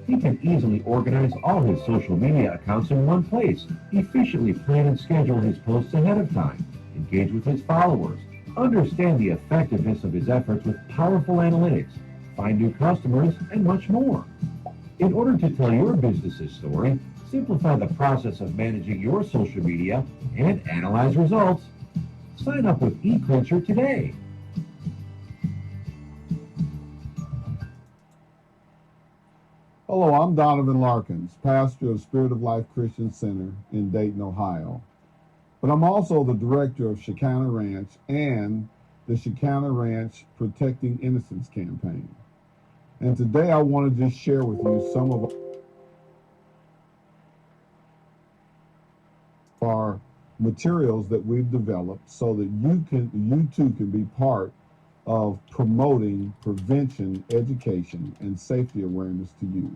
He can easily organize all his social media accounts in one place, efficiently plan and schedule his posts ahead of time, engage with his followers, understand the effectiveness of his efforts with powerful analytics, find new customers, and much more. In order to tell your business's story, simplify the process of managing your social media, and analyze results, sign up with eClincher today. Hello, I'm Donovan Larkins, pastor of Spirit of Life Christian Center in Dayton, Ohio. But I'm also the director of Shekinah Ranch and the Shekinah Ranch Protecting Innocence campaign. And today I want to just share with you some of our materials that we've developed so that you too can be part of promoting prevention, education, and safety awareness to youth.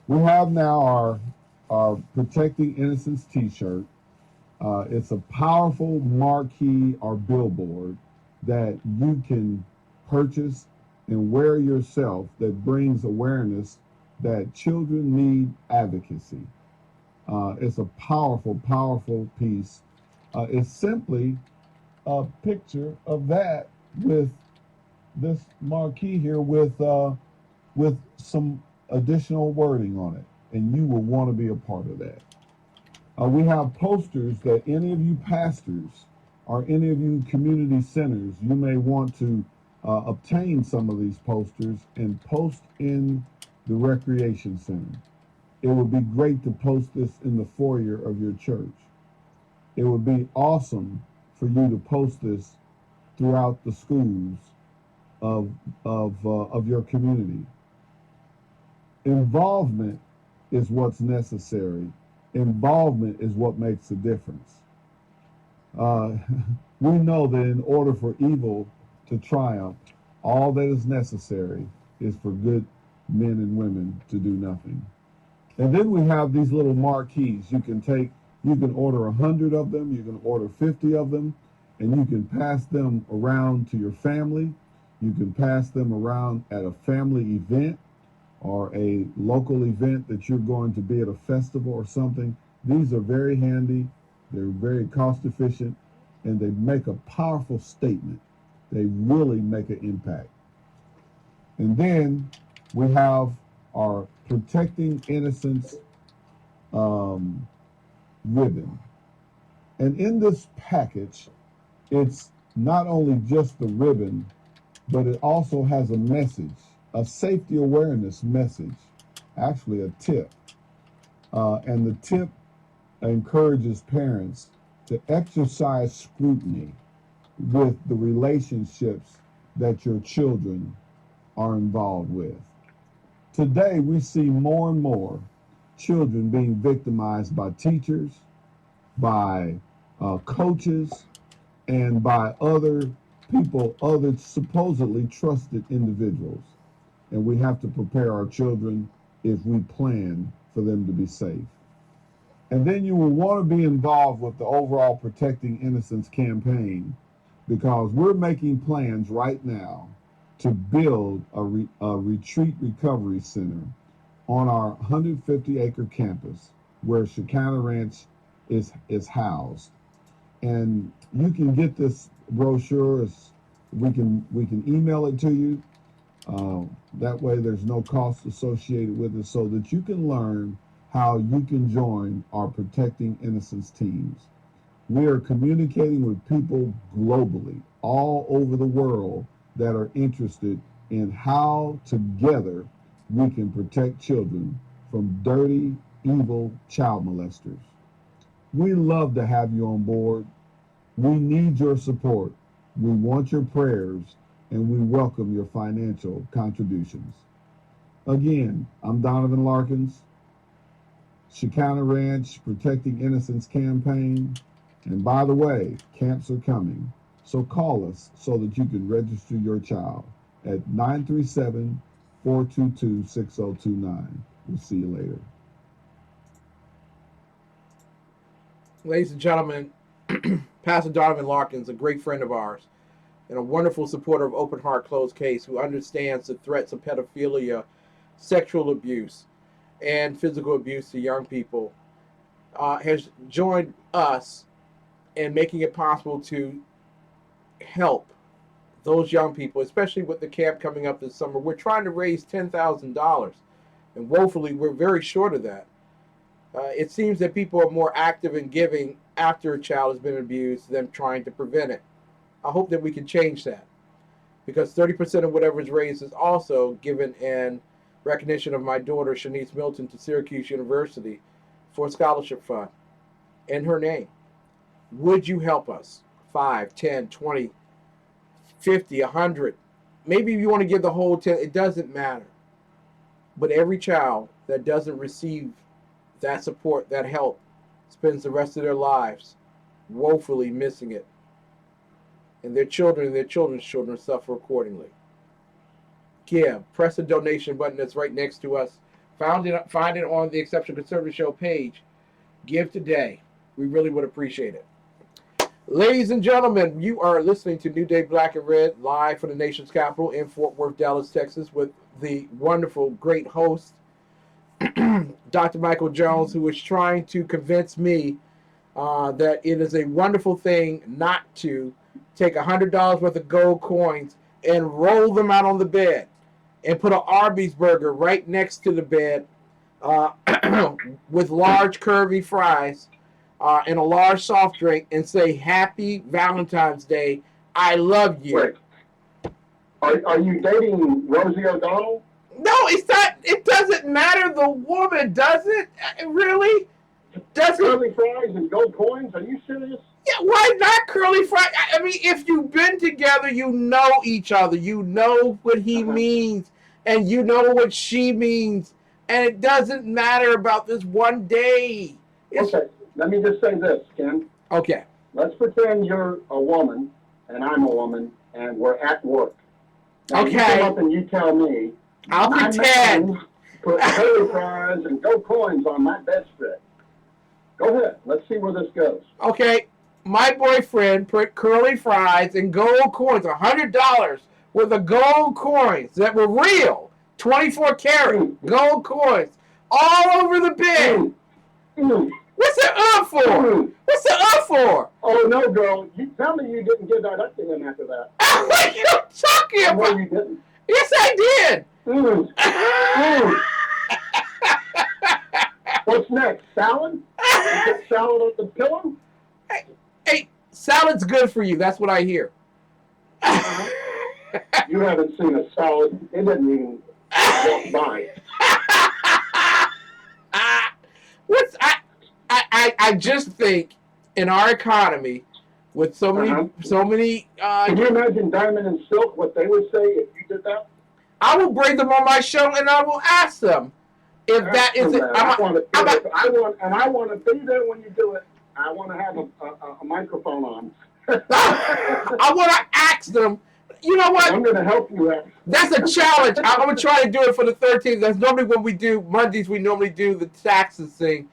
We have now our Protecting Innocence t-shirt. It's a powerful marquee or billboard that you can purchase and wear yourself that brings awareness that children need advocacy. It's a powerful, powerful piece. It's simply a picture of that with this marquee here with some additional wording on it, and you will want to be a part of that. We have posters that any of you pastors or any of you community centers, you may want to obtain some of these posters and post in the recreation center. It would be great to post this in the foyer of your church. It would be awesome for you to post this throughout the schools of your community. Involvement is what's necessary. Involvement is what makes a difference. We know that in order for evil to triumph, all that is necessary is for good men and women to do nothing. And then we have these little marquees. You can order 100 of them, you can order 50 of them, and you can pass them around to your family. You can pass them around at a family event or a local event that you're going to be at a festival or something. These are very handy, they're very cost efficient, and they make a powerful statement. They really make an impact. And then we have our Protecting Innocence ribbon. And in this package, it's not only just the ribbon, but it also has a message, a safety awareness message, actually a tip. And the tip encourages parents to exercise scrutiny with the relationships that your children are involved with. Today, we see more and more children being victimized by teachers, by coaches, and by other people, other supposedly trusted individuals. And we have to prepare our children if we plan for them to be safe. And then you will want to be involved with the overall Protecting Innocence campaign, because we're making plans right now to build a retreat recovery center on our 150-acre campus where Shekinah Ranch is housed. And you can get this brochure. We can email it to you. That way there's no cost associated with it, so that you can learn how you can join our Protecting Innocence teams. We are communicating with people globally, all over the world, that are interested in how together we can protect children from dirty, evil child molesters. We love to have you on board. We need your support. We want your prayers, and we welcome your financial contributions. Again, I'm Donovan Larkins, Shekinah Ranch Protecting Innocence Campaign. And by the way, camps are coming. So call us so that you can register your child at 937-422-6029. We'll see you later. Ladies and gentlemen, Pastor Donovan Larkins, a great friend of ours and a wonderful supporter of Open Heart Closed Case, who understands the threats of pedophilia, sexual abuse, and physical abuse to young people, has joined us in making it possible to help those young people, especially with the camp coming up this summer. We're trying to raise $10,000, and woefully we're very short of that. It seems that people are more active in giving after a child has been abused than trying to prevent it. I hope that we can change that, because 30% of whatever is raised is also given in recognition of my daughter, Shanice Milton, to Syracuse University for a scholarship fund in her name. Would you help us? 5, 10, 20, 50, 100. Maybe if you want to give the whole 10, it doesn't matter. But every child that doesn't receive that support, that help, spends the rest of their lives woefully missing it. And their children and their children's children suffer accordingly. Give. Press the donation button that's right next to us. Find it on the Exceptional Conservative Show page. Give today. We really would appreciate it. Ladies and gentlemen, you are listening to New Day Black and Red, live from the nation's capital in Fort Worth, Dallas, Texas, with the wonderful, great host, Dr. Michael Jones, who is trying to convince me that it is a wonderful thing not to take $100 worth of gold coins and roll them out on the bed and put an Arby's burger right next to the bed with large curvy fries and a large soft drink and say, "Happy Valentine's Day. I love you." Wait. Are you dating Rosie O'Donnell? No, it's not. It doesn't matter the woman, does it? Really? Does it? Curly fries and gold coins? Are you serious? Yeah, why not curly fry? I mean, if you've been together, you know each other. You know what he means, and you know what she means, and it doesn't matter about this one day. Okay, let me just say this, Ken. Okay. Let's pretend you're a woman and I'm a woman and we're at work. Now, Okay. You come up and you tell me, I'll my pretend. man put curly fries and gold coins on my bedspread. Go ahead. Let's see where this goes. Okay, my boyfriend put curly fries and gold coins, $100 worth of gold coins that were real, 24 karat gold coins, all over the bed. What's that up for? What's that up for? Oh, no, girl. You tell me you didn't give that up to him after that. What are you talking about? No, you didn't. Yes, I did. What's next? Salad? You put salad on the pillow? Hey, salad's good for you. That's what I hear. You haven't seen a salad. It doesn't even walk by. I just think in our economy, with so many. Can you imagine Diamond and Silk? What they would say if you did that? I will bring them on my show and I will ask them if that is it. I want to be there when you do it. I want to have a microphone on. I want to ask them. You know what? I'm going to help you out. That's a challenge. I'm going to try to do it for the 13th. That's normally when we do Mondays. We normally do the taxes thing.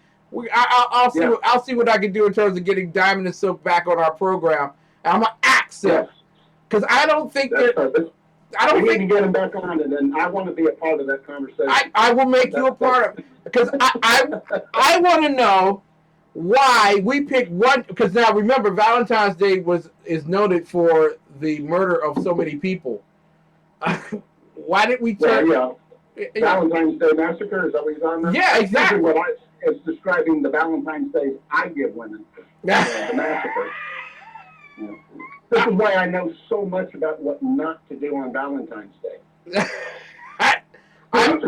I'll see. I'll see what I can do in terms of getting Diamond and Silk back on our program. And I'm gonna ask them because I don't think that. I don't think we need to get them back on, and then I want to be a part of that conversation. I will make you a part of it because I want to know why we picked one. Because now remember, Valentine's Day is noted for the murder of so many people. Why did we turn? Valentine's Day massacre. Is that what you're talking about? Yeah, exactly. What it's describing the Valentine's Days I give women. The massacre. Yeah. This is why I know so much about what not to do on Valentine's Day. I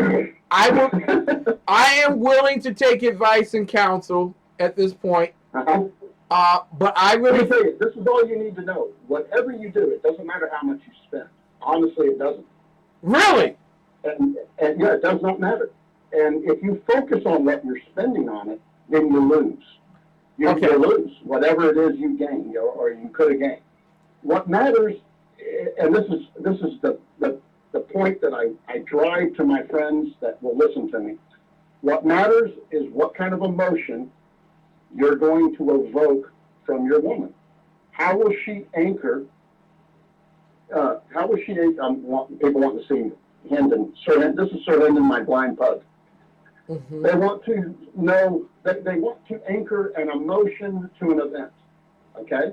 am willing to take advice and counsel at this point. But I really Let me tell you, this is all you need to know. Whatever you do, it doesn't matter how much you spend. Honestly, it doesn't. Really? And yeah, it does not matter. And if you focus on what you're spending on it, then you lose. You lose whatever it is you gain or you could have gained. What matters, and this is the point that I drive to my friends that will listen to me. What matters is what kind of emotion you're going to evoke from your woman. How will she anchor? How will she? People want to see Hendon. This is Sir Hendon, my blind pug. Mm-hmm. They want to know that they want to anchor an emotion to an event. Okay.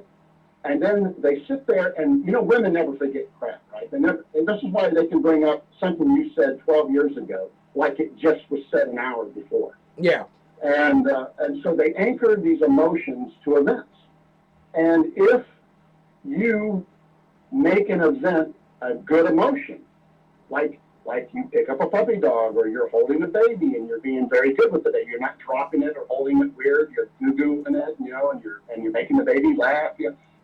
And then they sit there, and women never forget crap, right? They never, and this is why they can bring up something you said 12 years ago, like it just was said an hour before. Yeah. And so they anchor these emotions to events. And if you make an event a good emotion, like you pick up a puppy dog, or you're holding a baby and you're being very good with the baby, you're not dropping it or holding it weird, you're goo-gooing it, and you're making the baby laugh.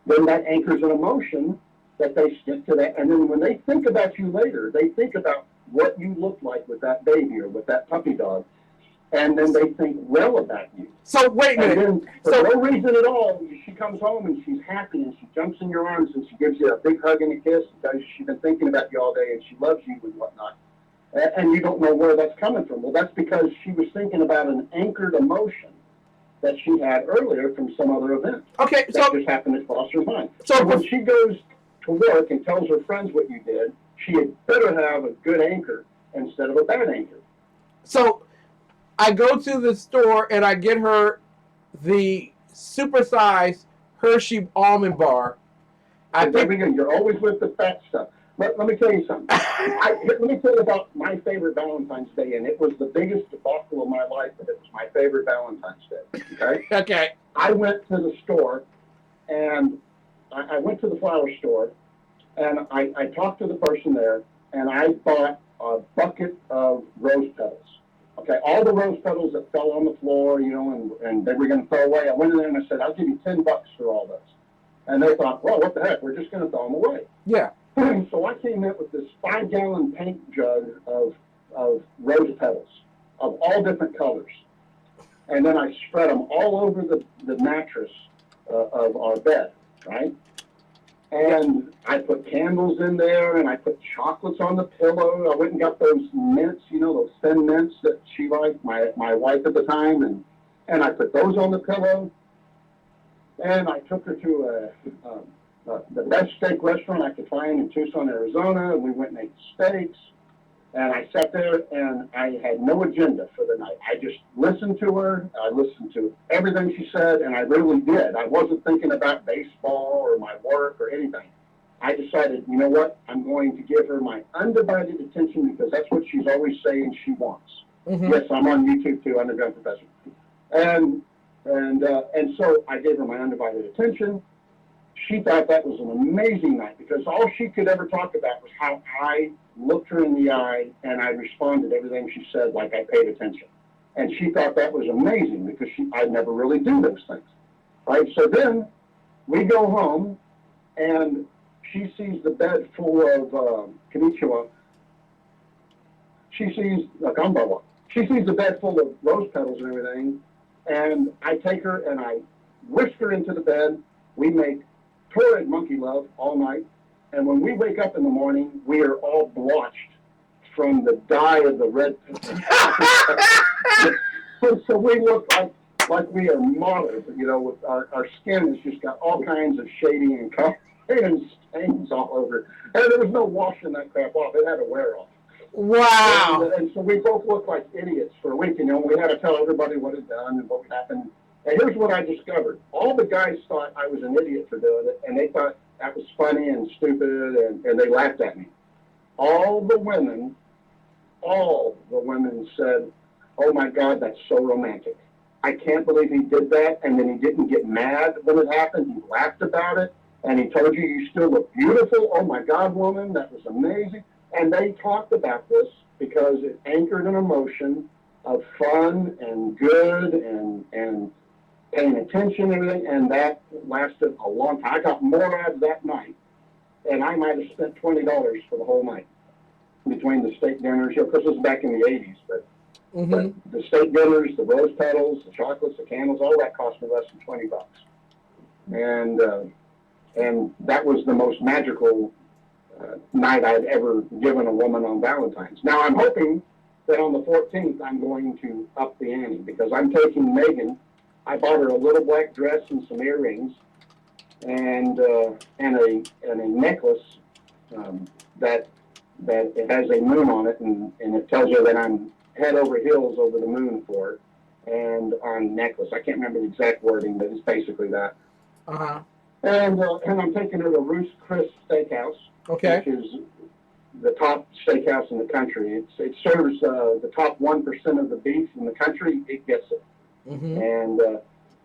Then that anchors an emotion that they stick to that. And then when they think about you later, they think about what you look like with that baby or with that puppy dog. And then they think well about you. So wait a minute. And then for no reason at all, she comes home and she's happy and she jumps in your arms and she gives you a big hug and a kiss and tells you she's been thinking about you all day and she loves you and whatnot. And you don't know where that's coming from. Well, that's because she was thinking about an anchored emotion that she had earlier from some other event. Okay, that just happened to cross her mind. So when she goes to work and tells her friends what you did, she had better have a good anchor instead of a bad anchor. So I go to the store and I get her the supersized Hershey almond bar. You're always with the fat stuff. Let me tell you something. Let me tell you about my favorite Valentine's Day, and it was the biggest debacle of my life, but it was my favorite Valentine's Day. Okay? Okay. I went to the store, and I went to the flower store, and I talked to the person there, and I bought a bucket of rose petals. Okay, all the rose petals that fell on the floor, you know, and they were going to throw away. I went in there and I said, I'll give you $10 for all those. And they thought, well, what the heck? We're just going to throw them away. Yeah. So I came in with this 5-gallon paint jug of rose petals of all different colors. And then I spread them all over the mattress of our bed, right? And I put candles in there, and I put chocolates on the pillow. I went and got those mints, you know, those thin mints that she liked, my wife at the time, and I put those on the pillow. And I took her to the best steak restaurant I could find in Tucson, Arizona, and we went and ate steaks. And I sat there, and I had no agenda for the night. I just listened to her. I listened to everything she said, and I really did. I wasn't thinking about baseball or my work or anything. I decided, you know what? I'm going to give her my undivided attention because that's what she's always saying she wants. Mm-hmm. Yes, I'm on YouTube too, Underground Professor. And so I gave her my undivided attention. She thought that was an amazing night because all she could ever talk about was how I looked her in the eye and I responded to everything she said like I paid attention. And she thought that was amazing because I never really do those things. Right? So then we go home and she sees the bed full of konnichiwa. She sees gambawa. She sees the bed full of rose petals and everything. And I take her and I whisk her into the bed. We make torrid monkey love all night. And when we wake up in the morning, we are all blotched from the dye of the red. So we look like we are models, you know, with our skin has just got all kinds of shading and color and stains all over it. And there was no washing that crap off. It had to wear off. Wow. And so we both looked like idiots for a week, you know. We had to tell everybody what had done and what happened. And here's what I discovered. All the guys thought I was an idiot for doing it, and they thought that was funny and stupid, and they laughed at me. All the women said, oh, my God, that's so romantic. I can't believe he did that, and then he didn't get mad when it happened. He laughed about it, and he told you still look beautiful. Oh, my God, woman, that was amazing. And they talked about this because it anchored an emotion of fun and good and paying attention and everything, and that lasted a long time. I got more out of that night, and I might have spent $20 for the whole night between the steak dinners, because this was back in the 80s, but the steak dinners, the rose petals, the chocolates, the candles, all that cost me less than $20. And that was the most magical night I'd ever given a woman on Valentine's. Now I'm hoping that on the 14th I'm going to up the ante because I'm taking Megan. I bought her a little black dress and some earrings and a necklace that it has a moon on it and it tells you that I'm head over heels over the moon for it and on necklace. I can't remember the exact wording, but it's basically that. Uh-huh. And I'm taking her to Ruth's Chris Steakhouse. Okay. Which is the top steakhouse in the country. It serves the top 1% of the beef in the country. It gets it. Mm-hmm.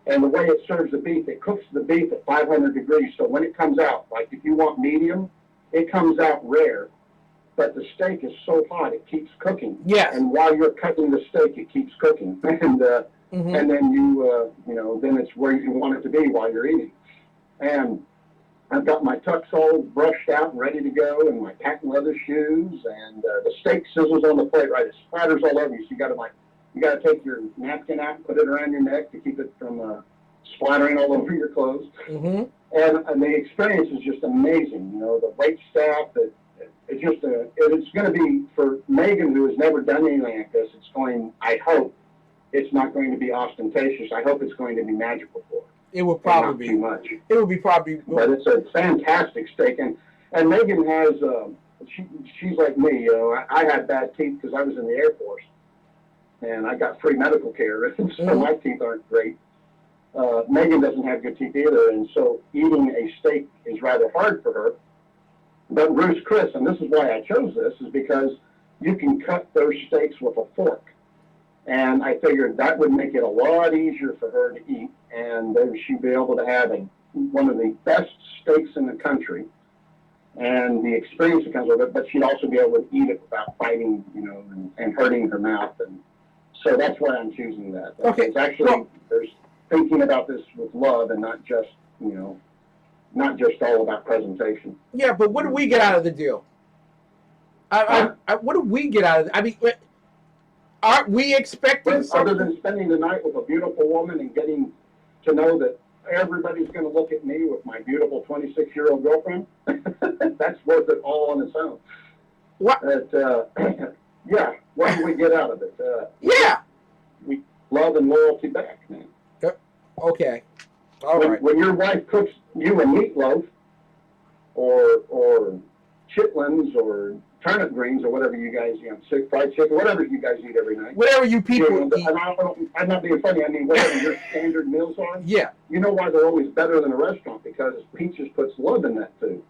And the way it serves the beef, it cooks the beef at 500 degrees. So when it comes out, like if you want medium, it comes out rare. But the steak is so hot, it keeps cooking. Yes. And while you're cutting the steak, it keeps cooking. And and then then it's where you want it to be while you're eating. And I've got my tux all brushed out and ready to go, and my patent leather shoes, and the steak sizzles on the plate. Right, it splatters all over you. So you got to take your napkin out and put it around your neck to keep it from splattering all over your clothes. Mm-hmm. And the experience is just amazing. You know, the wait staff. It's going to be for Megan, who has never done anything like this. I hope it's not going to be ostentatious. I hope it's going to be magical for her. It will probably be too much. It will be probably, but it's a fantastic steak, and Megan has. She's like me, you know. I had bad teeth because I was in the Air Force, and I got free medical care, so my teeth aren't great. Megan doesn't have good teeth either, and so eating a steak is rather hard for her. But Ruth's Chris, and this is why I chose this, is because you can cut those steaks with a fork. And I figured that would make it a lot easier for her to eat, and then she'd be able to have one of the best steaks in the country. and the experience that comes with it, but she'd also be able to eat it without fighting, and hurting her mouth. And so that's why I'm choosing that. Okay. It's actually, there's thinking about this with love and not just all about presentation. Yeah, but what do we get out of the deal? What do we get out of it? I mean, aren't we expecting something? Other than spending the night with a beautiful woman and getting to know that everybody's going to look at me with my beautiful 26-year-old girlfriend, that's worth it all on its own. What? Yeah, what do we get out of it? We love and loyalty back, man. Okay. All right. When your wife cooks you a meatloaf or chitlins or turnip greens or whatever you guys, fried chicken, whatever you guys eat every night. Whatever you people eat. And I'm not being funny. I mean, whatever your standard meals are. Yeah. You know why they're always better than a restaurant? Because Peaches puts love in that food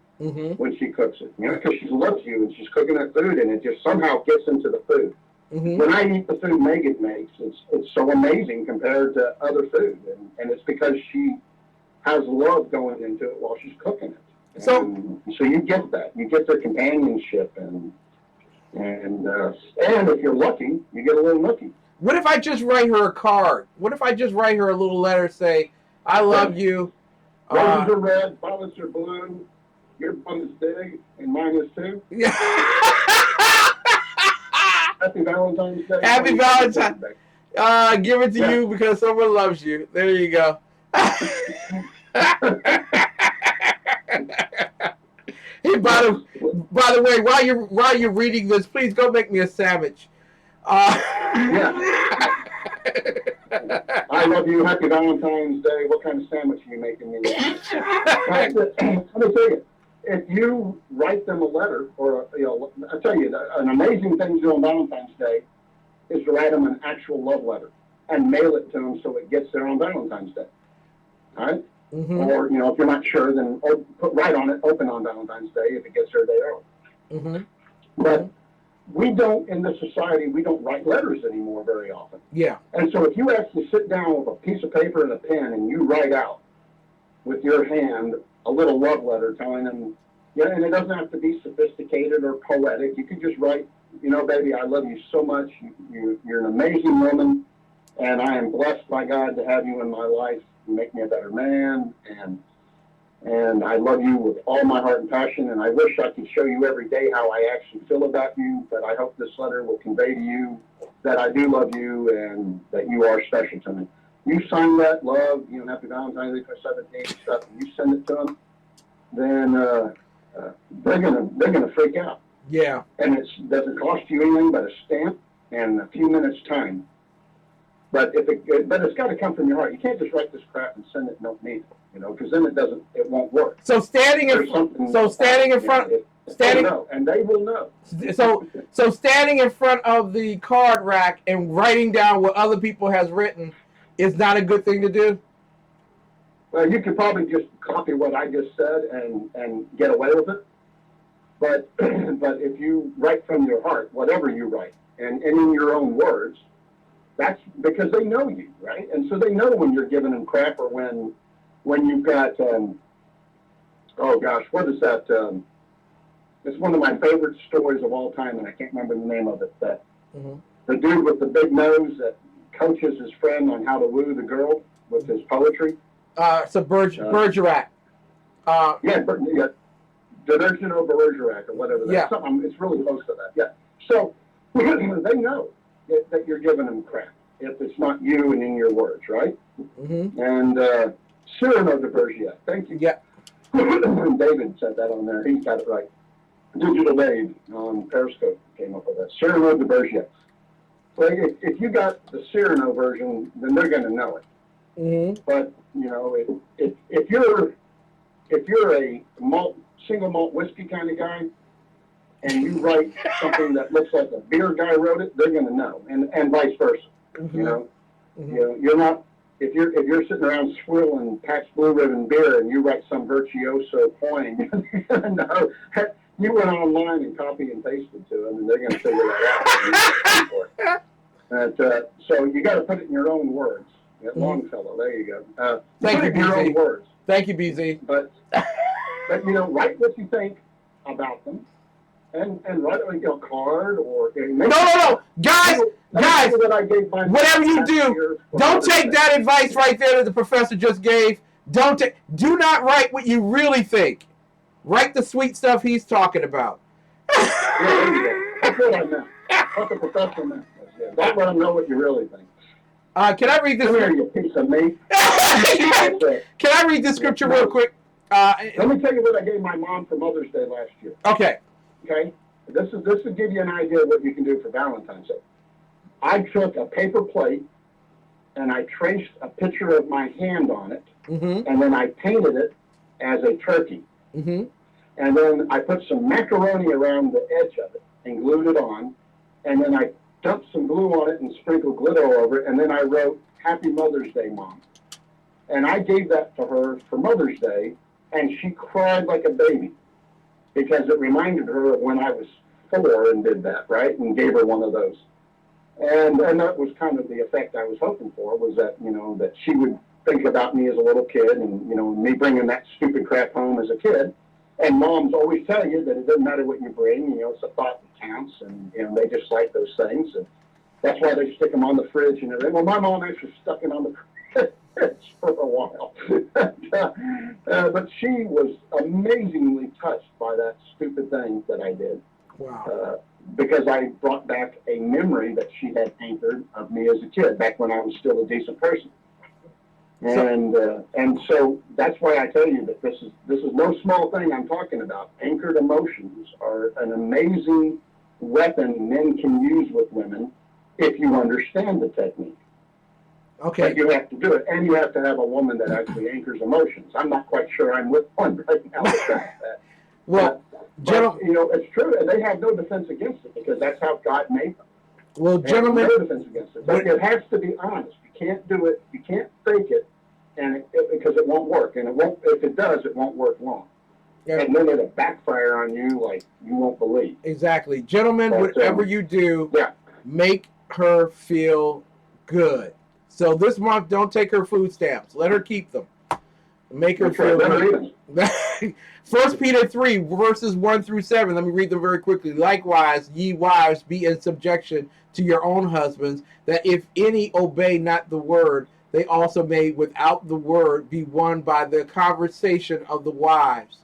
when she cooks it. Because she loves you and she's cooking that food and it just somehow gets into the food. When I eat the food Megan makes, it's so amazing compared to other food. And it's because she has love going into it while she's cooking it. So you get that. You get their companionship and if you're lucky, you get a little lucky. What if I just write her a card? What if I just write her a little letter, say, I love you. Roses are red, violets are blue, your bum is big, and mine is too. Yeah. Happy Valentine's Day. Happy Valentine's Day. Give it to you because someone loves you. There you go. Hey, by the way, while you're reading this, please go make me a sandwich. I love you. Happy Valentine's Day. What kind of sandwich are you making me? Let me tell you, if you write them a letter, or I tell you, an amazing thing to do on Valentine's Day is to write them an actual love letter and mail it to them so it gets there on Valentine's Day. All right. Or, if you're not sure, then write on it, open on Valentine's Day if it gets there a day early. But we don't, in this society, we don't write letters anymore very often. Yeah. And so if you actually sit down with a piece of paper and a pen and you write out with your hand a little love letter telling them, and it doesn't have to be sophisticated or poetic. You could just write, baby, I love you so much. You're an amazing woman, and I am blessed by God to have you in my life. You make me a better man, and I love you with all my heart and passion, and I wish I could show you every day how I actually feel about you, but I hope this letter will convey to you that I do love you and that you are special to me. You sign that love, Happy Valentine's Day for 17 and stuff, and you send it to them, then they're gonna freak out. Yeah. And it doesn't cost you anything but a stamp and a few minutes time. But it's got to come from your heart. You can't just write this crap and send it and don't need it, because then it won't work. So standing in front, and they will know. So standing in front of the card rack and writing down what other people has written is not a good thing to do. Well, you could probably just copy what I just said and get away with it. But if you write from your heart, whatever you write, and in your own words, that's because they know you, right? And so they know when you're giving them crap or when you've got, what is that? It's one of my favorite stories of all time, and I can't remember the name of it. That the dude with the big nose that coaches his friend on how to woo the girl with his poetry. Bergerac. Diversion or Bergerac or whatever. That's something. It's really close to that. Yeah. So they know that you're giving them crap if it's not you and in your words, right? And Cyrano de Bergerac. Thank you. Yeah. David said that on there. He's got it right. Digital Dave on Periscope came up with that. Cyrano de Bergerac. Well, if you got the Cyrano version, then they're going to know it. But if you're a single malt whiskey kind of guy, and you write something that looks like a beer guy wrote it, they're going to know, and vice versa. You're not if you're sitting around swilling Pat's Blue Ribbon beer and you write some virtuoso poem, no, you went online and copy and pasted to them, and they're going to figure that out. So you got to put it in your own words. Longfellow, there you go. Thank you, in your own BZ. words. Thank you, BZ. But write what you think. about them and write a card or No, guys, that I gave my whatever you do, don't take that advice right there that the professor just gave. Do not write what you really think. Write the sweet stuff he's talking about. That's what I meant. What the professor meant. Don't let them know what you really think. Can I read this? Come here, you piece of meat. Can I read this scripture real quick? Let me tell you what I gave my mom for Mother's Day last year. Okay. Okay? This will give you an idea of what you can do for Valentine's Day. I took a paper plate and I traced a picture of my hand on it, and then I painted it as a turkey. And then I put some macaroni around the edge of it and glued it on, and then I dumped some glue on it and sprinkled glitter all over it, and then I wrote, "Happy Mother's Day, Mom." And I gave that to her for Mother's Day, and she cried like a baby because it reminded her of when I was 4 and did that, right? And gave her one of those. And that was kind of the effect I was hoping for, was that, that she would think about me as a little kid and, me bringing that stupid crap home as a kid. And moms always tell you that it doesn't matter what you bring, it's a thought that counts, and, they just like those things. And that's why they stick them on the fridge and everything. Well, my mom actually stuck it on the fridge for a while. But she was amazingly touched by that stupid thing that I did. Wow. Because I brought back a memory that she had anchored of me as a kid, back when I was still a decent person. And so that's why I tell you that this is no small thing I'm talking about. Anchored emotions are an amazing weapon men can use with women if you understand the technique. Okay. But you have to do it, and you have to have a woman that actually anchors emotions. I'm not quite sure I'm with one right now. Well, it's true, and they have no defense against it because that's how God made them. Well, gentlemen, no defense against it. But it has to be honest. You can't do it. You can't fake it, and because it won't work. And it won't. If it does, it won't work long. Yeah. And then it'll backfire on you like you won't believe. Exactly, gentlemen. Whatever you do, make her feel good. So this month, don't take her food stamps. Let her keep them. Make her feel good. 1 Peter 3, verses 1 through 7. Let me read them very quickly. Likewise, ye wives, be in subjection to your own husbands, that if any obey not the word, they also may without the word be won by the conversation of the wives,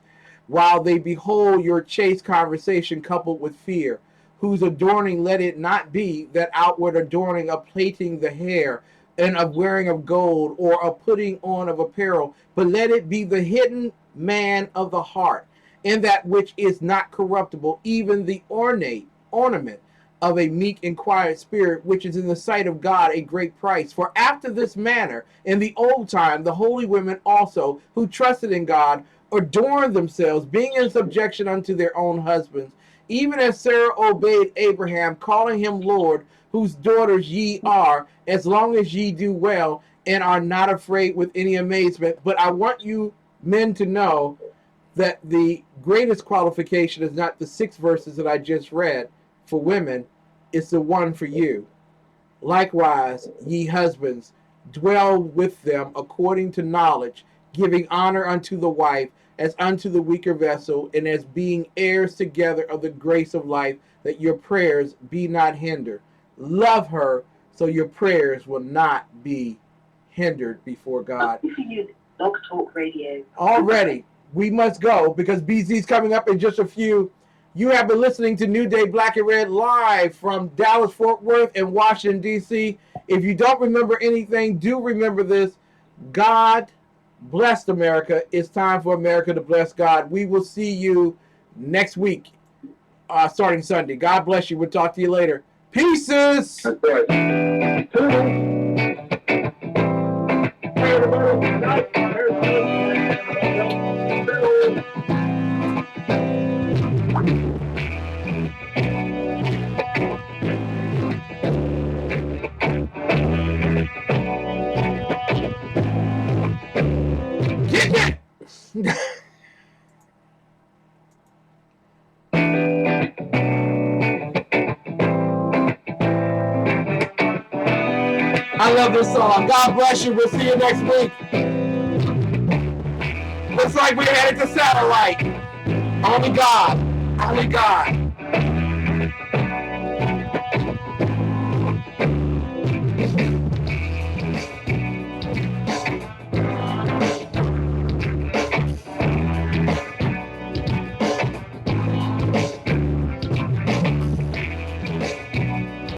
while they behold your chaste conversation coupled with fear, whose adorning let it not be that outward adorning of plaiting the hair, and of wearing of gold, or of putting on of apparel, but let it be the hidden man of the heart, in that which is not corruptible, even the ornament of a meek and quiet spirit, which is in the sight of God a great price. For after this manner, in the old time, the holy women also, who trusted in God, adorned themselves, being in subjection unto their own husbands, even as Sarah obeyed Abraham, calling him Lord, whose daughters ye are, as long as ye do well, and are not afraid with any amazement. But I want you men to know that the greatest qualification is not the 6 verses that I just read for women, it's the one for you. Likewise, ye husbands, dwell with them according to knowledge, giving honor unto the wife as unto the weaker vessel, and as being heirs together of the grace of life, that your prayers be not hindered. Love her, so your prayers will not be hindered before God. Blog Talk Radio. Already, we must go because BZ's coming up in just a few. You have been listening to New Day Black and Red live from Dallas, Fort Worth, and Washington, D.C. If you don't remember anything, do remember this. God blessed America. It's time for America to bless God. We will see you next week, starting Sunday. God bless you. We'll talk to you later. Pieces. That's right. Hey, everybody. Good night. Get I love this song. God bless you. We'll see you next week. Looks like we're headed to satellite. Only God. Only God.